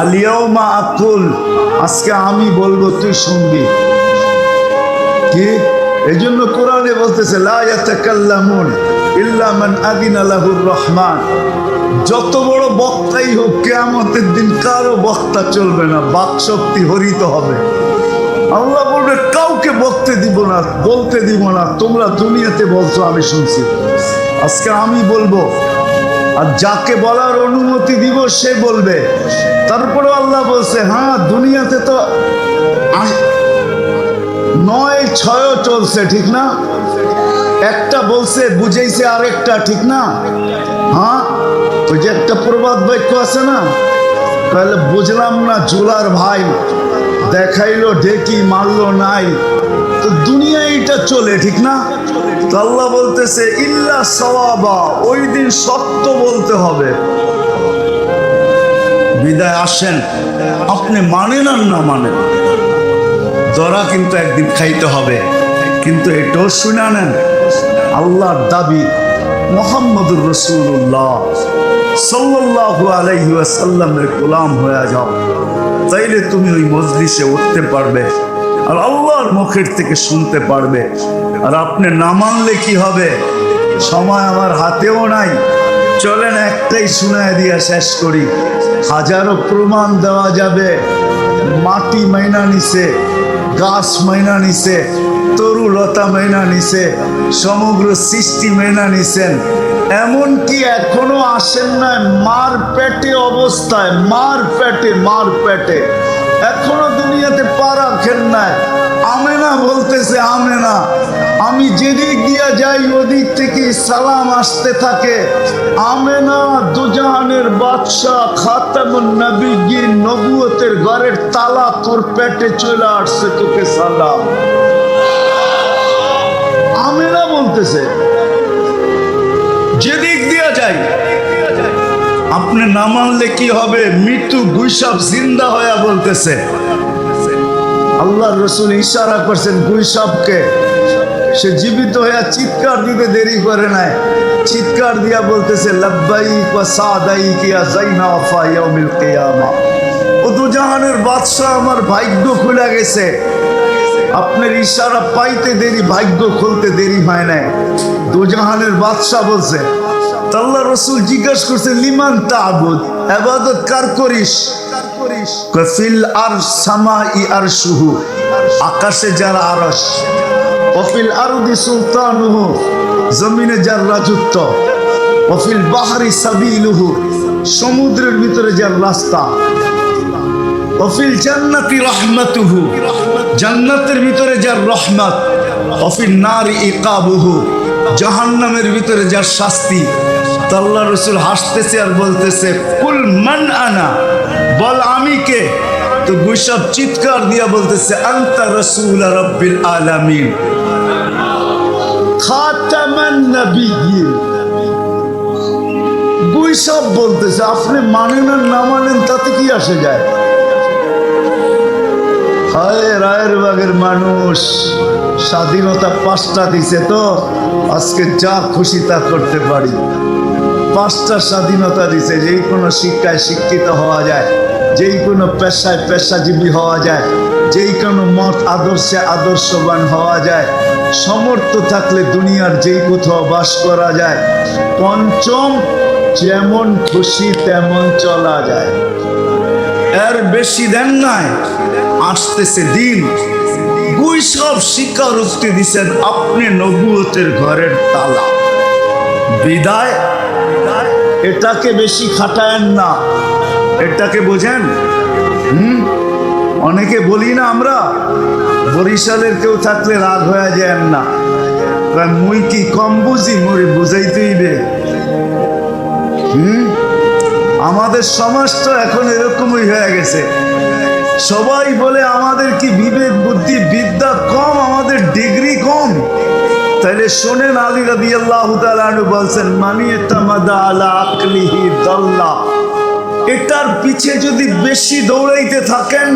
আলিয়াউমা আকুল, আজকে আমি বলবো তুই শুনবি। কি এই জন্য কোরআনে বলতেছে লা ইয়াতাকাল্লামুন ইল্লা মান আযিনা লাহুর রহমান। যত বড় বক্তাই হোক, কিয়ামতের দিন কারো বক্তা চলবে না, বাকশক্তি হরিত হবে। আল্লাহ বলবে কাউকে বলতে দিব না, বলতে দিব না, তোমরা দুনিয়াতে বলছো আমি শুনছি, আজকে আমি বলবো। আর যাকে বলার অনুমতি দিব সে বলবে। তারপরে আল্লাহ বলছে হ্যাঁ দুনিয়াতে তো 9-6 চলছে, ঠিক না? একটা বলছে বুঝাইছে আরেকটা, ঠিক না? হ্যাঁ, ওই যে একটা প্রবাদ বাক্য আছে না, তাহলে বুঝলাম না জোলার ভাই, দেখাইলো ঢেকি মারলো নাই। তো দুনিয়া এটা চলে, ঠিক না? তো আল্লাহ বলতেছে ইল্লা সাওয়াবা, ওই দিন সত্য বলতে হবে। বিদায় আসেন, আপনি মানেন আর না মানেন, ধরা কিন্তু একদিন খাইতে হবে। কিন্তু এটাও শুনে নেন, আল্লাহর দাবি মুহাম্মদুর রাসূলুল্লাহ সাল্লাল্লাহু আলাইহি ওয়াসাল্লামের গোলাম হয়ে যাও, তাইলে তুমি ওই মজলিসে উঠতে পারবে আর আল্লাহর মুখের থেকে শুনতে পারবে। আর আপনি না মানলে কি হবে? সময় আমার হাতেও নাই, চলেন একটাই শুনায় দিয়া শেষ করি। হাজারো প্রমাণ দেওয়া যাবে, মাটি মাইনা নিছে, গাছ মাইনা নিছে, তরু লতা মাইনা নিছে, সমগ্র সৃষ্টি মাইনা নিছেন। এমনকি এখনো আসেন না মার পেটে অবস্থায়, মার পেটে এখনো দুনিয়াতে পা রাখেন নাই। আমেনা বলতেছে আমেনা, আমি যেদিক দিয়া যাই ওদিক থেকে সালাম আসতে থাকে। আমেনা দুজাহানের বাদশাহ খাতামুন নবিয়্যিন, নবুয়তের ঘরের তালা তোর পেটে চলে আসছে, তোকে সালাম। আমেনা বলতেছে যেদিক দিয়া যাই। আপনি না মানলে কি হবে? মৃত্যু গুইসাব জিন্দা হয়ে বলতেছে। আল্লাহর রাসূল ইশারা করছেন গুইসাবকে, সে জীবিত হয়ে চিৎকার দিতে দেরি করে নাই, চিৎকার দিয়া বলতেছে লাব্বাইক ওয়া সাদাইক ইয়া যায়নাফা ইয়াউমিল কিয়ামা। ও দুজাহানের বাদশা, আমার ভাগ্য খুলে গেছে। আপনার ইশারা পাইতে দেরি, ভাগ্য খুলতে দেরি হয় নাই। দুজাহানের বাদশা বলছে। আল্লাহ রাসূল জিজ্ঞাসা করছে লিমান তা'বুদ, ইবাদত কার করিস? ফিল আরশ সামাই আরশুহু, আকাশে যার আরশ, ওয়াফিল আরদি সুলতানুহু, জমিনে যার রাজত্ব, ওয়াফিল বাহরি সাবিলুহু, সমুদ্রের ভিতরে যার রাস্তা, ওয়াফিল জান্নাতি রাহমাতুহু, জান্নাতের ভিতরে যার রহমত, ওয়াফিন নারি ইকাবুহু, জাহান্নামের ভিতরে যার শাস্তি। তো আল্লাহ রাসূল হাসতেছে আর বলতেছে কুল মান আনা, বল আমি কে? তো গুইসাব চিৎকার দিয়া বলতেছে আনতা রাসূল রাব্বিল আলামিন খাতামান নবিয়্যিন। গুইসাব বলতেছে আপনি মানেন আর না মানেন তাতে কি আসে যায়? হায় রায়ের বাগের মানুষ, স্বাধীনতা 5টা দিছে, তো আজকে যা খুশি তা করতে পারি। 5টা স্বাধীনতা দিছে, যেই কোনো শিক্ষায় শিক্ষিত হওয়া যায়, যেই কোনো পেশায় পেশাজীবী হওয়া যায়, যেই কোনো মত আদর্শে আদর্শবান হওয়া যায়, সমর্থ থাকলে দুনিয়ার যেই কোথাও বাস করা যায়। 5ম, যেমন খুশি তেমন চলা যায়, এর বেশি দেন নাই। আসতেছে দিন, দুই সব স্বীকারোক্তি দিচ্ছেন আপনি নবুয়তের ঘরের তালা। বিদায় এটাকে বেশি খাটায়েন না, এটাকে বোঝেন। অনেকে বলি না আমরা, বরিশালের কেউ থাকলে রাগ হয়ে যায় না, মুই কি কম বুঝি, মুই বুঝাইতেই বে। আমাদের সমাজটা এখন এরকমই হয়ে গেছে। সবাই বলে আমাদের কি বিবেক বুদ্ধি বিদ্যা কম, আমাদের ডিগ্রি কম। তাইলে শোনেন, আলী রাদিয়াল্লাহু তাআলা আনহু বলছেন, মানিয়ে তামাদা আলা আকলিহি দাল্লা। এটার পিছে যদি বেশি দৌড়াইতে থাকেন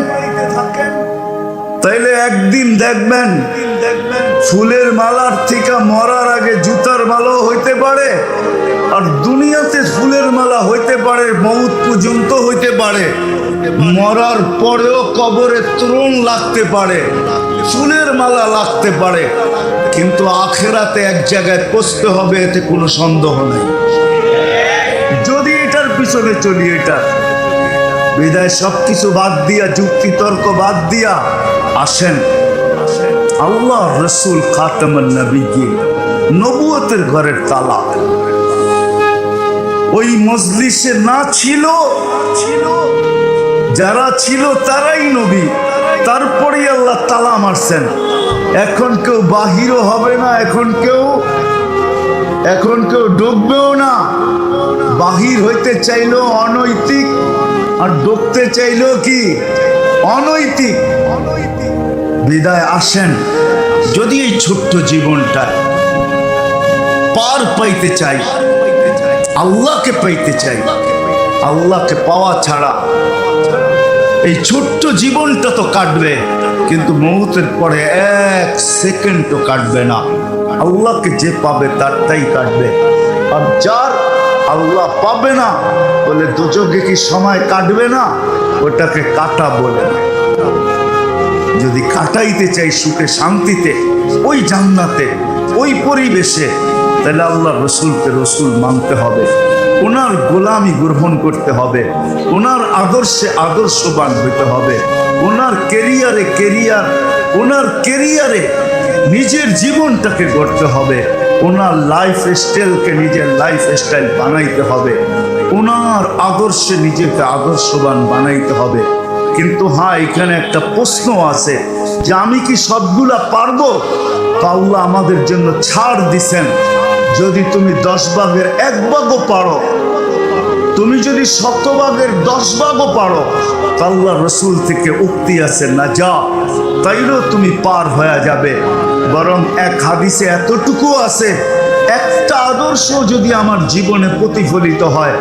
তাইলে একদিন দেখবেন ফুলের মালার থেকে মরার আগে জুতার মালাও হইতে পারে, আর দুনিয়াতে ফুলের মালা হইতে পারে, মউত পর্যন্ত হইতে পারে, মরার পরেও কবরে তরুণ লাগতে পারে, ফুলের মালা লাগতে পারে, কিন্তু আখেরাতে এক জায়গায় পৌঁছতে হবে, এতে কোনো সন্দেহ নেই। যদি এটার পিছনে চলি, এটা বিদায় সবকিছু বাদ দিয়া, যুক্তি তর্ক বাদ দিয়া আসেন আল্লাহ রসুল খাতামুন নবিয়্যিন, নবুয়তের ঘরের তালা। ওই মজলিসে না ছিল, যারা ছিল তারাই নবী, তারপরেই আল্লাহ তালা মারছেন। এখন কেউ বাহিরও হবে না, এখন কেউ ডুববেও না। বাহির হইতে চাইলেও অনৈতিক, আর ডুবতে চাইলেও কি অনৈতিক। বিদায় আসেন, যদি এই ছোট্ট জীবনটা পার পাইতে চাই, আল্লাহকে পাইতে চাই, আল্লাহকে পাওয়া ছাড়া এই ছোট্ট জীবনটা তো কাটবে, কিন্তু মৌতের পরে 1 সেকেন্ডও কাটবে না। আল্লাহকে যে পাবে তারটাই কাটবে, আর যার আল্লাহ পাবে না বলে দুজকে কি সময় কাটবে না, ওটাকে কাটা বলে না। যদি কাটাইতে চাই সুখে শান্তিতে, ওই জান্নাতে, ওই পরিবেশে, তাহলে আল্লাহ রসুলকে রসুল মানতে হবে, ওনার গোলামি গ্রহণ করতে হবে, ওনার আদর্শে আদর্শবান হইতে হবে, ওনার কেরিয়ারে নিজের জীবনটাকে গড়তে হবে, ওনার লাইফ স্টাইলকে নিজের লাইফ স্টাইল বানাইতে হবে, ওনার আদর্শে নিজেকে আদর্শবান বানাইতে হবে। কিন্তু হ্যাঁ, এখানে একটা প্রশ্ন আছে যে আমি কি সবগুলা পারবো? তো আল্লাহ আমাদের জন্য ছাড় দিছেন, যদি তুমি 10 ভাগের 1 ভাগও পারো, তুমি যদি 100 ভাগের 10 ভাগও পারো, তো আল্লাহ রসুল থেকে উক্তি আছে, না যা তাইলেও তুমি পার হয়ে যাবে। বরং এক হাদিসে এতটুকু আছে, একটা আদর্শ যদি আমার জীবনে প্রতিফলিত হয়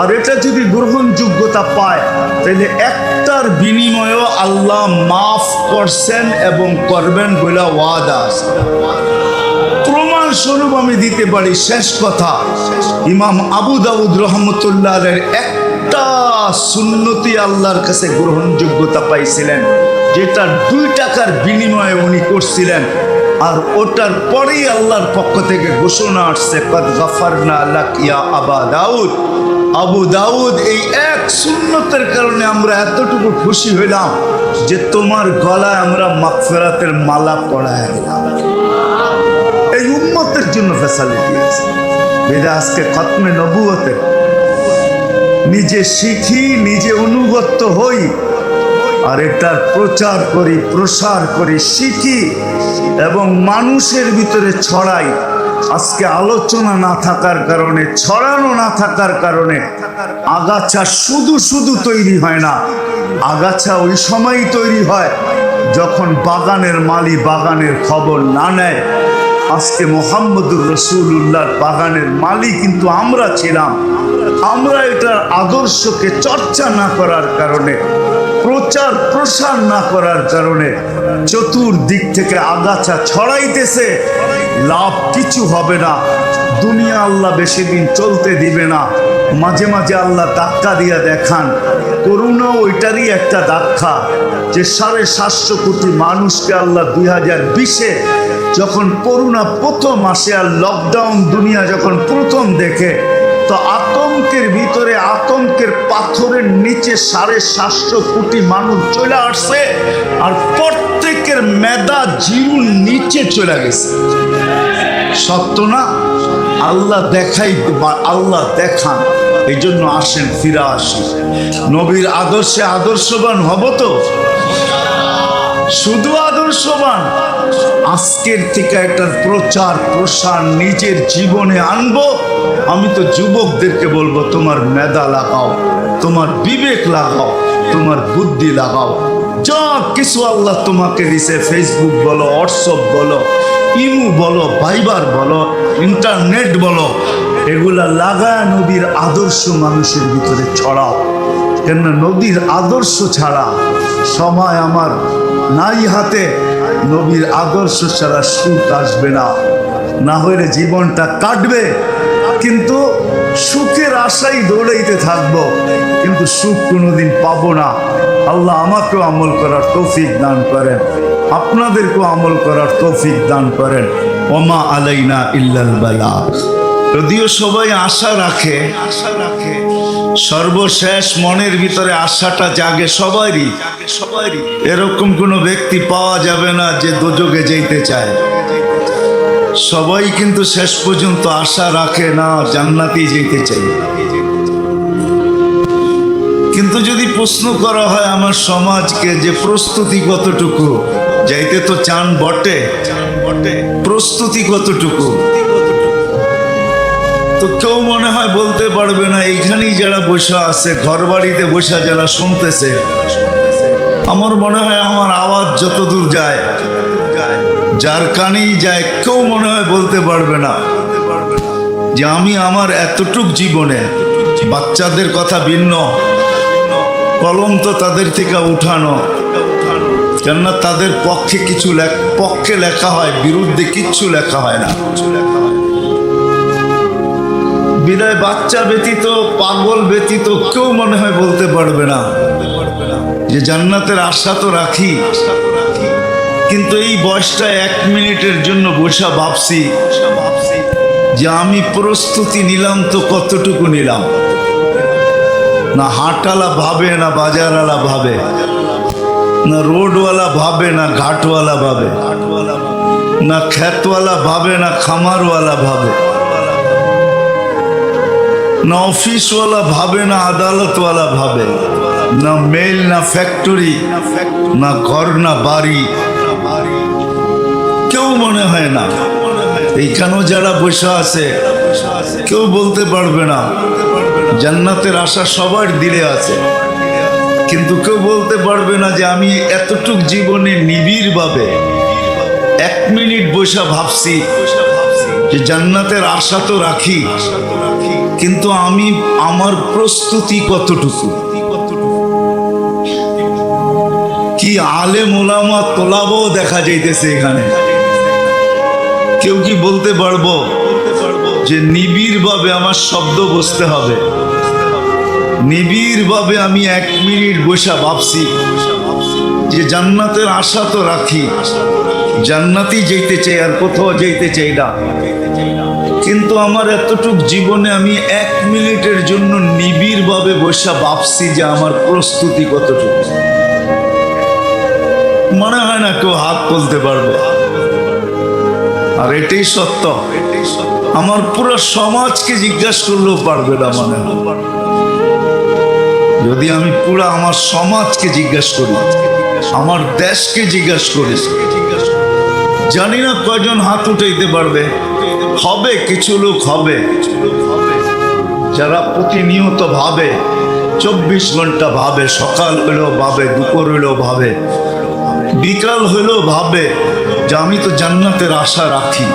আর এটা যদি গ্রহণযোগ্যতা পায়, তাহলে একটার বিনিময়েও আল্লাহ মাফ করছেন এবং করবেন বলে ওয়াদা আছে। প্রমাণ স্বরূপ আমি দিতে পারি, শেষ কথা, ইমাম আবু দাউদ রহমতুল্লাহের একটা সুন্নতি আল্লাহর কাছে গ্রহণযোগ্যতা পাইছিলেন, যেটা 2 টাকার বিনিময়ে উনি করছিলেন, আর ওটার পরেই আল্লাহর পক্ষ থেকে ঘোষণা আসছে, কদ গফারনা লাক ইয়া আবা দাউদ। আবু দাউদ, এই এক সুন্নতের কারণে আমরা এতটুকু খুশি হইলাম যে তোমার গলায় আমরা মাগফিরাতের মালা পরায় দিলাম। এই উম্মতের জন্য ফ্যাসিলিটি আছে। বেদা আজকে খতমে নবুয়তে নিজে শিখি, নিজে অনুগত হই, আর এটার প্রচার করি, প্রসার করি, শিখি এবং মানুষের ভিতরে ছড়াই। আজকে আলোচনা না থাকার কারণে, ছড়ানো না থাকার কারণে আগাছা শুধু তৈরি হয় না, আগাছা ওই সময়ই তৈরি হয় যখন বাগানের মালি বাগানের খবর না নেয়। আজকে মুহাম্মদুর রাসূলুল্লাহর বাগানের মালি কিন্তু আমরা ছিলাম, আমরা এটার আদর্শকে চর্চা না করার কারণে প্রচার প্রসার না করার কারণে চতুর্দিক থেকে আগাছা ছড়াইতেছে, লাভ কিছু হবে না। দুনিয়া আল্লাহ বেশি দিন চলতে দিবে না। মাঝে মাঝে আল্লাহ ধাক্কা দিয়া দেখান। করোনা ওইটারই একটা ধাক্কা, যে 750 কোটি মানুষকে আল্লাহ 2020-এ যখন করোনা প্রথম আসে আর লকডাউন দুনিয়া যখন প্রথম দেখে, তো আতঙ্কের ভিতরে, আতঙ্কের পাথরের নিচে 750 কোটি মানুষ চলে আসছে, আর প্রত্যেকের মেধা জিরুর নিচে চলে গেছে। সত্য না? আল্লাহ দেখাই, আল্লাহ দেখান। এই জন্য আসেন, ফিরে আসি, নবীর আদর্শে আদর্শবান হব। তো শুধু আদর্শবান, আজকের থেকে এটার প্রচার প্রসার নিজের জীবনে আনবো। আমি তো যুবকদেরকে বলবো, তোমার মেধা লাগাও, তোমার বিবেক লাগাও, তোমার বুদ্ধি লাগাও। যা কিছু আল্লাহ তোমাকে দিছে, ফেসবুক বলো, হোয়াটসঅ্যাপ বলো, ইমু বলো, ভাইবার বলো, ইন্টারনেট বলো, এগুলা লাগায় নবীর আদর্শ মানুষের ভিতরে ছড়াও। কেন নবীর আদর্শ ছাড়া সময় আমার নাই হাতে। নবীর আদর্শ ছাড়া সুখ আসবে না, না হইলে জীবনটা কাটবে, কিন্তু সুখের আশাই দৌড়াইতে থাকবো, কিন্তু সুখ কোনোদিন পাবো না। আল্লাহ আমাকেও আমল করার তৌফিক দান করেন, আপনাদেরকেও আমল করার তৌফিক দান করেন। ওমা আলাইনা ইল্লাল বালাগ। যদিও সবাই আশা রাখে, সর্বশেষ মনের ভিতরে আশাটা জাগে সবারই। এরকম কোনো ব্যক্তি পাওয়া যাবে না যে দোজখে যেতে চায়। সবাই কিন্তু শেষ পর্যন্ত আশা রাখে না জান্নাতে যেতে চাই। কিন্তু যদি প্রশ্ন করা হয় আমার সমাজকে যে প্রস্তুতি কতটুকু, যাইতে তো চান বটে, প্রস্তুতি কতটুকু, তো কেউ মনে হয় বলতে পারবে না। এইখানেই যারা বসে আছে, ঘর বাড়িতে বসে যারা শুনতেছে, আমার মনে হয় আমার আওয়াজ যতদূর যায়, যার কানেই যায়, কেউ মনে হয় বলতে পারবে না যে আমি আমার এতটুক জীবনে, বাচ্চাদের কথা ভিন্ন, কলম তো তাদের থেকে উঠানো, কেননা তাদের পক্ষে কিছু পক্ষে লেখা হয়, বিরুদ্ধে কিচ্ছু লেখা হয় না। বিদায় বাচ্চা ব্যতীত, পাগল ব্যতীত কেউ মনে হয় বলতে পারবে না যে জান্নাতের আশা তো রাখি, কিন্তু এই বয়সটা 1 মিনিটের জন্য বসা ভাবছি যে আমি প্রস্তুতি নিলাম তো কতটুকু নিলাম। না হাটওয়ালা ভাবে, না বাজারওয়ালা ভাবে, না রোডওয়ালা ভাবে, না ঘাটওয়ালা ভাবে, না ক্ষেতওয়ালা ভাবে, না খামারওয়ালা ভাবে, না অফিসওয়ালা ভাবে, না আদালতওয়ালা ভাবে, না মেল, না ফ্যাক্টরি, না ঘর, না বাড়ি, কেউ মনে হয় না। এইখানেও যারা বসে আছে কেউ বলতে পারবে না। জান্নাতের আশা সবার দিলে আছে, কিন্তু কেউ বলতে পারবে না যে আমি এতটুক জীবনে নিবিড়ভাবে 1 মিনিট বসে ভাবছি যে জান্নাতের আশা তো রাখি, কিন্তু আমি আমার প্রস্তুতি কতটুকু। কি আলেম ওলামা তোলাবো দেখা যাইতেছে এখানে। কেউ কি বলতে পারবো যে নিবিড়ভাবে আমার শব্দ বুঝতে হবে, নিবিড়ভাবে আমি 1 মিনিট বসে ভাবছি যে জান্নাতের আশা তো রাখি, জান্নাতেই যেতে চাই, আর কোথাও যেতে চাই না, কিন্তু আমার এতটুক জীবনে আমি 1 মিনিটের জন্য নিবিড়ভাবে বসে ভাবছি যে আমার প্রস্তুতি কতটুকু। মনে হয় না কেউ হাত তুলতে পারবে। আর এটাই সত্য, আমার পুরো সমাজকে জিজ্ঞাসা করলেও পারবে না। মানে যদি আমি পুরো আমার সমাজকে জিজ্ঞাসা করি, আমার দেশকে জিজ্ঞাসা করি, জানি না কয়জন হাত উঠাইতে পারবে। হবে কিছু লোক হবে যারা প্রতিনিয়ত ভাবে, 24 ঘন্টা ভাবে, সকাল হইলেও ভাবে, দুপুর হইলেও ভাবে, বিকাল হইলেও ভাবে যে আমি তো জান্নাতের আশা রাখি।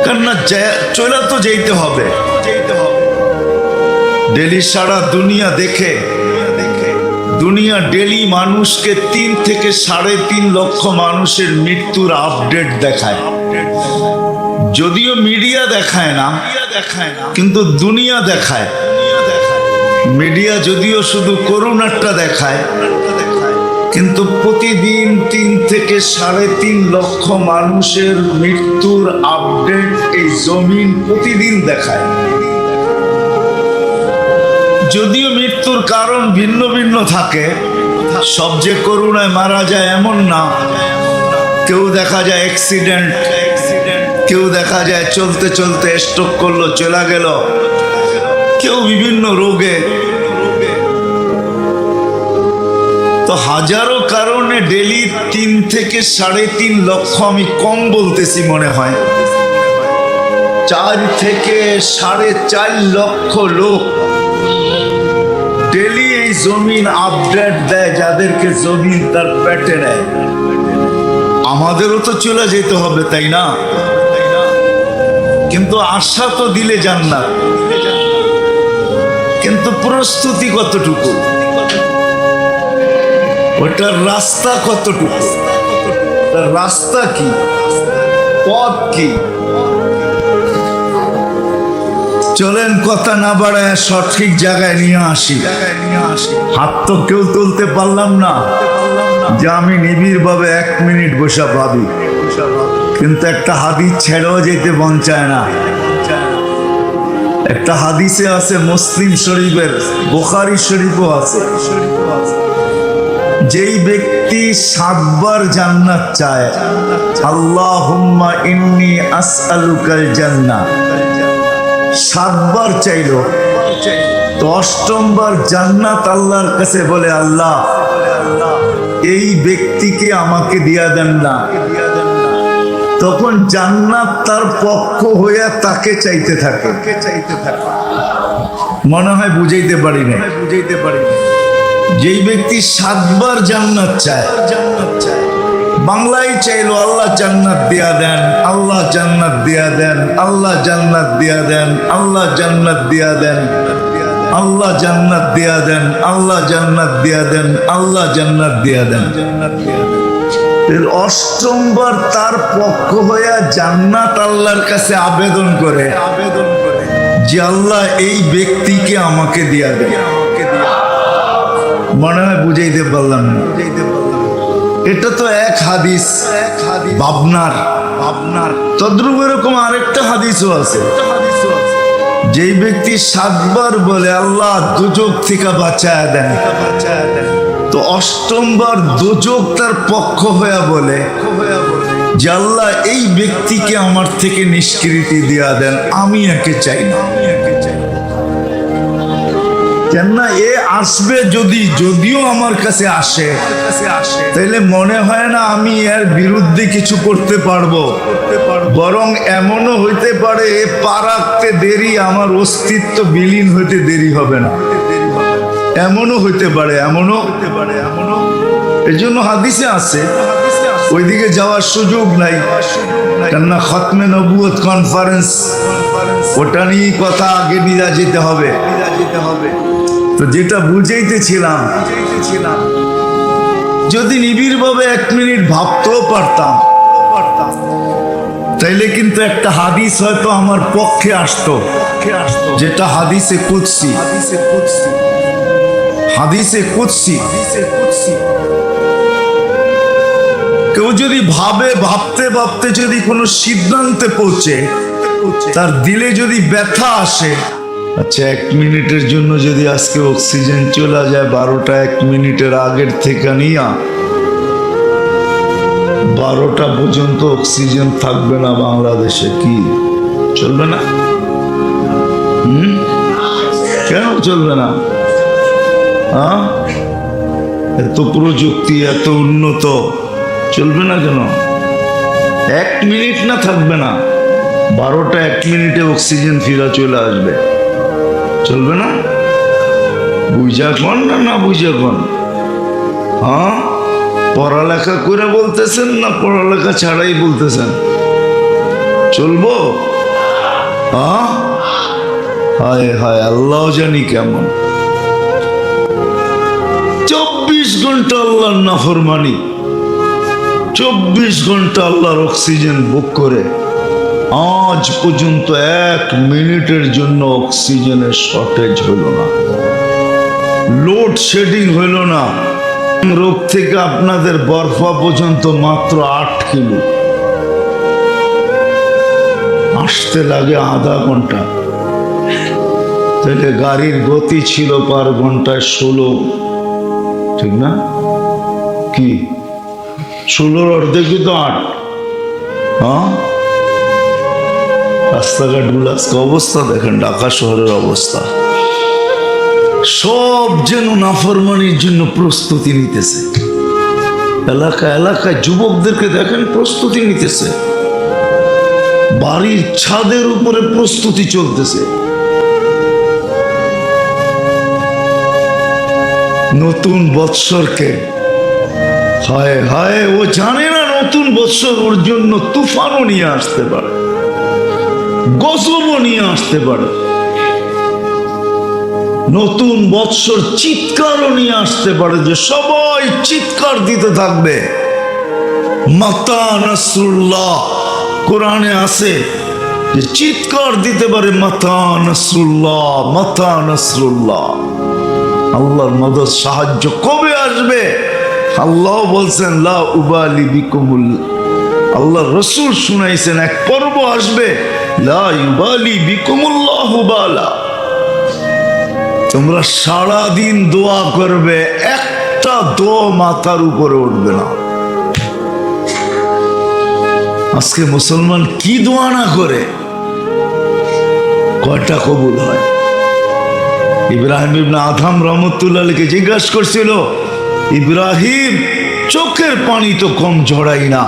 কেননা চলে তো যেতে হবে। ডেলি সারা দুনিয়া দেখে দুনিয়া ডেলি মানুষকে 3 থেকে 3.5 লক্ষ মানুষের মৃত্যুর আপডেট দেখায়। যদিও মিডিয়া দেখায় না, কিন্তু দুনিয়া দেখায়। মিডিয়া যদিও শুধু করোনাটা দেখায়, কিন্তু প্রতিদিন 3 থেকে 3.5 লক্ষ মানুষের মৃত্যুর আপডেট এই জমিন প্রতিদিন দেখায়। যদিও মৃত্যুর কারণ ভিন্ন ভিন্ন থাকে, সব যে করোনায় মারা যায় এমন না। কেউ দেখা যায় অ্যাক্সিডেন্ট, কেউ দেখা যায় চলতে চলতে স্ট্রোক করলো চলে গেল, কেউ বিভিন্ন রোগে। তো হাজারো কারণে ডেলি 3 থেকে 3.5 লক্ষ, আমি কম বলতেছি মনে হয়, 4 থেকে 4.5 লক্ষ লোক ডেলি এই জমিন আপডেট দেয়, যাদেরকে জমিন তার পেটে নেয়। আমাদেরও তো চলে যেতে হবে, তাই না? কিন্তু আশা তো দিলে জান্নাত, কিন্তু প্রস্তুতি কতটুকু, ওটার রাস্তা কতটুকু, তার রাস্তা কি, পথ কি? চলেন কথা না বাড়ায় সঠিক জায়গায় নিয়ে আসি। হাত তো কেউ তুলতে পারলাম না যে আমি নিবিড় ভাবে 1 মিনিট বসে ভাবি, কিন্তু একটা হাদিস ছেড়েও যেতে মন চায় না। একটা হাদিসে আছে, মুসলিম শরীফের, বুখারী শরীফও আছে, যেই ব্যক্তি 7 বার জান্নাত চায়, আল্লাহুম্মা ইন্নী আসআলুকাল জান্নাহ, 7 বার চাইলো, তো 8ম বার জান্নাত আল্লাহর কাছে বলে, আল্লাহ এই ব্যক্তিকে আমাকে দিয়া দেন না। তখন জান্নাত তার পক্ষ হইয়া তাকে চাইতে থাকে। মনে হয় বুঝাইতে পারি না। যেই ব্যক্তি 7 বার জান্নাত চায়, বাংলায় চাইলো আল্লাহ জান্নাত দিয়া দেন, আল্লাহ জান্নাত দিয়া দেন, আল্লাহ জান্নাত দিয়া দেন, আল্লাহ জান্নাত দিয়া দেন, আল্লাহ জান্নাত দিয়া দেন, আল্লাহ জান্নাত দিয়া দেন, আল্লাহ জান্নাত দিয়া দেন। 8ম বার তার পক্ষ হইয়া জান্নাত আল্লাহর কাছে আবেদন করে যে আল্লাহ এই ব্যক্তিকে আমাকে দিয়া দেন। মনে হয় বুঝাইতে পারলাম না। এটা তো এক হাদিস, ভাবনার। তদ্রুপ এরকম আরেকটা হাদিসও আছে, যেই ব্যক্তি 7 বার বলে আল্লাহ দুজক থেকে বাঁচায় দেন, তো 8ম বার দুজক তার পক্ষ হইয়া বলে যে আল্লাহ এই ব্যক্তিকে আমার থেকে নিষ্কৃতি দিয়া দেন, আমি একে চাই না। কেননা এ আসবে যদিও আমার কাছে আসে, তাইলে মনে হয় না আমি এর বিরুদ্ধে কিছু করতে পারবো। বরং এমনও হইতে পারে এ পা রাখতে দেরি, আমার অস্তিত্ব বিলীন হইতে দেরি হবে না। এমনও হইতে পারে, এমনও। এই জন্য হাদিসে আছে ওইদিকে যাওয়ার সুযোগ নাই, কেননা খতমে নবুয়ত কনফারেন্স, ওটা নিয়ে কথা আগে নিয়ে যেতে হবে। তো যেটা বুঝাইতেছিলাম, যদি নিবিড়ভাবে 1 মিনিট ভাবতেও পারতাম, তাইলে কিন্তু একটা হাদিস হয়তো আমার পক্ষে আসতো, যেটা হাদিসে কুদসি। কেউ যদি ভাবতে ভাবতে যদি কোনো সিদ্ধান্তে পৌঁছে, তার দিলে যদি ব্যথা আসে, আচ্ছা 1 মিনিটের জন্য যদি আজকে অক্সিজেন চলে যায় 12টা 1 মিনিটের আগের থেকে নিয়া 12টা পর্যন্ত অক্সিজেন থাকবে না বাংলাদেশে, কি চলবে না? কেন চলবে না? এত প্রযুক্তি, এত উন্নত, চলবে না কেন? 1 মিনিট না থাকবে না, 12টা 1 মিনিটে অক্সিজেন ফিরা চলে আসবে, চলবে না? বুঝা কোন না বুঝা কোন? পড়ালেখা করে বলতেছেন না পড়ালেখা ছাড়াই বলতেছেন? চলবো? হায় হায়, আল্লাহ জানি কেমন। 24 ঘন্টা আল্লাহর নাফরমানি, 24 ঘন্টা আল্লাহর অক্সিজেন বুক করে আজ পর্যন্ত 1 মিনিটের জন্য অক্সিজেনের শর্টেজ হইল না, লোড শেডিং হইল না। রোগ থেকে আপনাদের বরফা পর্যন্ত মাত্র 8 কিলো, আসতে লাগে আধা ঘন্টা। তাহলে গাড়ির গতি ছিল পার ঘন্টায় 16, ঠিক না? কি 16-র অর্ধেকই তো 8। হ্যাঁ, রাস্তাঘাটগুলো আজকে অবস্থা দেখেন, ঢাকা শহরের অবস্থা, সব যেন নাফরমানির জন্য প্রস্তুতি নিতেছে। এলাকা এলাকায় যুবকদেরকে দেখেন প্রস্তুতি নিতেছে, বাড়ির ছাদের উপরে প্রস্তুতি চলতেছে। নতুন বৎসরকে হায় হায়, ও জানে না নতুন বৎসর ওর জন্য তুফানও নিয়ে আসতে পারে, গজবও নিয়ে আসতে পারে। নতুন বৎসর চিৎকারও নিয়ে আসতে পারে, যে সবাই চিৎকার দিতে থাকবে মাতা নাসরুল্লাহ। কোরআনে আছে যে চিৎকার দিতে পারে মাতা নাসরুল্লাহ, মাতা নাসরুল্লাহ। আল্লাহর মদদ সাহায্য কবে আসবে? আল্লাহ বলছেন লা উবালি বিকুমুল, আল্লাহ রসুল শুনাইছেন এক পর্ব আসবে, লা উবালি বিকুমুল্লাহু বালা। তোমরা সারাদিন দোয়া করবে, একটা দোয়া মাথার উপরে উঠবে না। আজকে মুসলমান কি দোয়া না করে, কয়টা কবুল হয়? ইব্রাহিম ইবনে আদম রহমতুল্লাহকে জিজ্ঞাসা করছিল, ইব্রাহিম চোখের পানি তো কম ঝরাই না,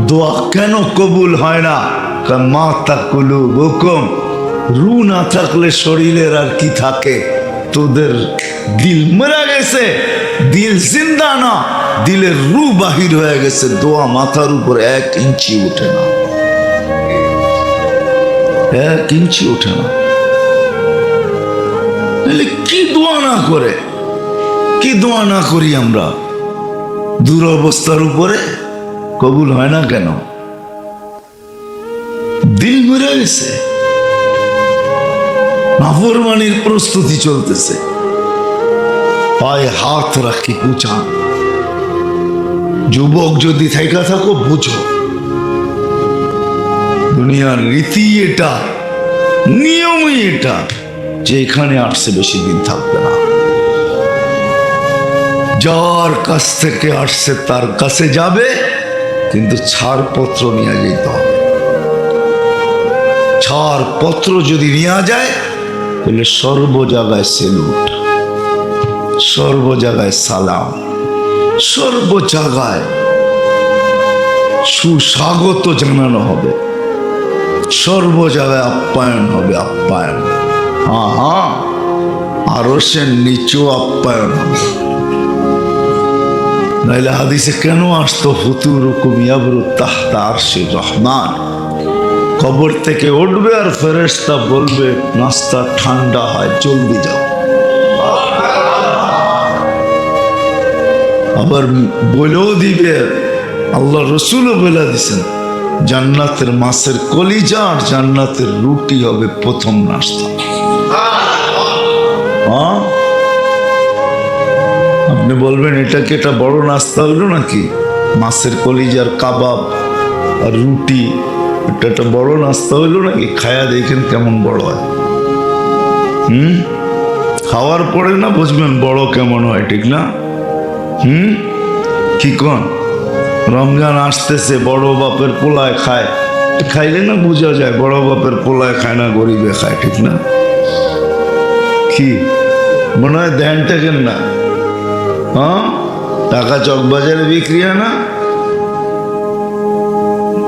দোয়া কেন কবুল হয় না? মা তাকুলু হুকুম, রু না থাকলে শরীরের আর কি থাকে? তোদের দিল মরে গেছে, দিল জিন্দা না, দিলের রু বাহির হয়ে গেছে, দোয়া মাথার উপর 1 ইঞ্চি ওঠে না, 1 ইঞ্চি ওঠে না। কি দোয়া না করে, কি দোয়া না করি আমরা? দুরবস্থার উপরে কবুল হয় না কেন? দিল মরে গেছে, নাফরমানির প্রস্তুতি চলতেছে, পায়ে হাত রাখি উঁচা। যুবক যদি থাইকা থাকো, বুঝো দুনিয়ার রীতি এটা, নিয়মই এটা, যে এখানে আসছে বেশি দিন থাকবে না। যার কাছ থেকে আসছে তার কাছে যাবে, কিন্তু ছাড়পত্র নিয়ে যেতে হবে। ছাড়পত্র যদি নেওয়া যায়, তাহলে সর্ব জায়গায় সেলুট, সর্ব জায়গায় সালাম, সর্ব জায়গায় সুস্বাগত জানানো হবে, সর্ব জায়গায় আপ্যায়ন হবে, আপ্যায়ন। হ্যাঁ, আরো সে নিচু আপ্যায়ন হবে। নাইলে হাদিসে কেন আসতো ফুতুরুকুম ইয়াবরু তাহতা আরশির রহমান? কবর থেকে উঠবে আর ফেরেশতা বলবে নাস্তা ঠান্ডা হয়, জলদি যাও। আবার বলেও দিবে, আল্লাহ রসুলও বলে দিছেন, জান্নাতের মাছের কলিজা আর জান্নাতের রুটি হবে প্রথম নাস্তা। আপনি বলবেন এটা কি একটা বড় নাস্তা হলো নাকি? মাছের কলিজার কাবাব আর রুটি, এটা একটা বড় নাস্তা হইলো নাকি? খায়া দেখেন কেমন বড় হয়। খাওয়ার পরে না বুঝবেন বড় কেমন হয়, ঠিক না? কি কন? রমজান আসতেছে, বড় বাপের পোলায় খায়, খাইলে না বোঝা যায় বড় বাপের পোলায় খায় না, গরিবে খায়, ঠিক না? কি মনে হয় ধ্যান টেকেন না? টাকা চকবাজারে বিক্রি হয় না?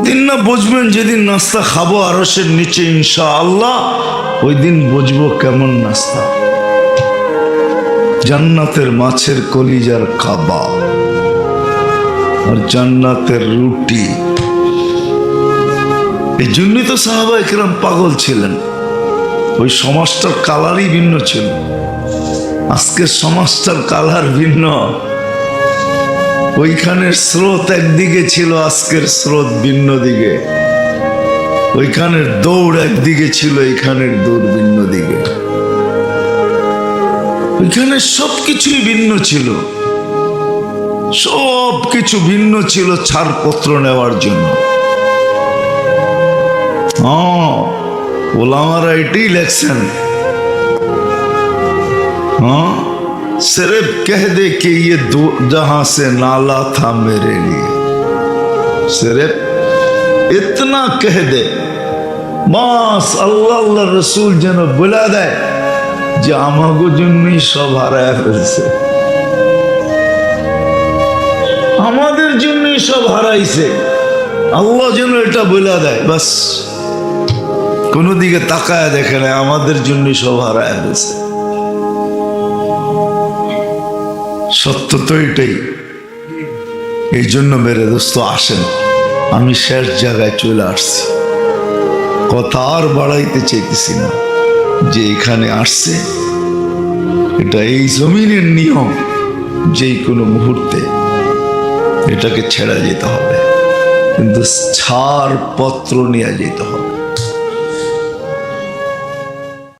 দিন না বুঝবেন যেদিন নাস্তা খাবো আরশের নিচে ইনশাআল্লাহ, ওই দিন বুঝবো কেমন নাস্তা। জান্নাতের মাছের কলিজার কাবাব আর জান্নাতের রুটি। এই জন্যই তো সাহাবা ইকরাম পাগল ছিলেন, ওই সমাজটার কালারই ভিন্ন ছিল। আজকের সমাজটার কালার ভিন্ন। ওইখানের স্রোত একদিকে ছিল, আজকের স্রোত ভিন্ন দিকে। ওইখানের দৌড় একদিকে ছিল, এখানের দৌড় ভিন্ন দিকে। ওইখানে সবকিছুই ভিন্ন ছিল, সবকিছু ভিন্ন ছিল ছাড়পত্র নেওয়ার জন্য। ওলামারা এটাই লেখছেন, सिर्फ कह दे कि ये दो जहां से नाला था मेरे लिए, सिर्फ इतना कह दे, বাস আল্লাহ আল্লাহ রসুল যেন বলে দেয় যে আমাগো জন্যই সব হারায় ফেলছে, আমাদের জন্যই সব হারাইছে। আল্লাহ যেন এটা বলে দেয়, বাস কোনো দিকে তাকায় দেখে না, আমাদের জন্যই সব হারায় ফেলছে। সত্য তো এটাই। এই জন্য মেরে দোস্ত আসেন, আমি শেষ জায়গায় চলে আসছি, কথা আর বাড়াইতে চাইতেছি না। যে এখানে আসছে এটা এই জমিনের নিয়ম, যে কোনো মুহূর্তে এটাকে ছেড়ে যেতে হবে, কিন্তু ছাড়পত্র নিয়ে যেতে হবে।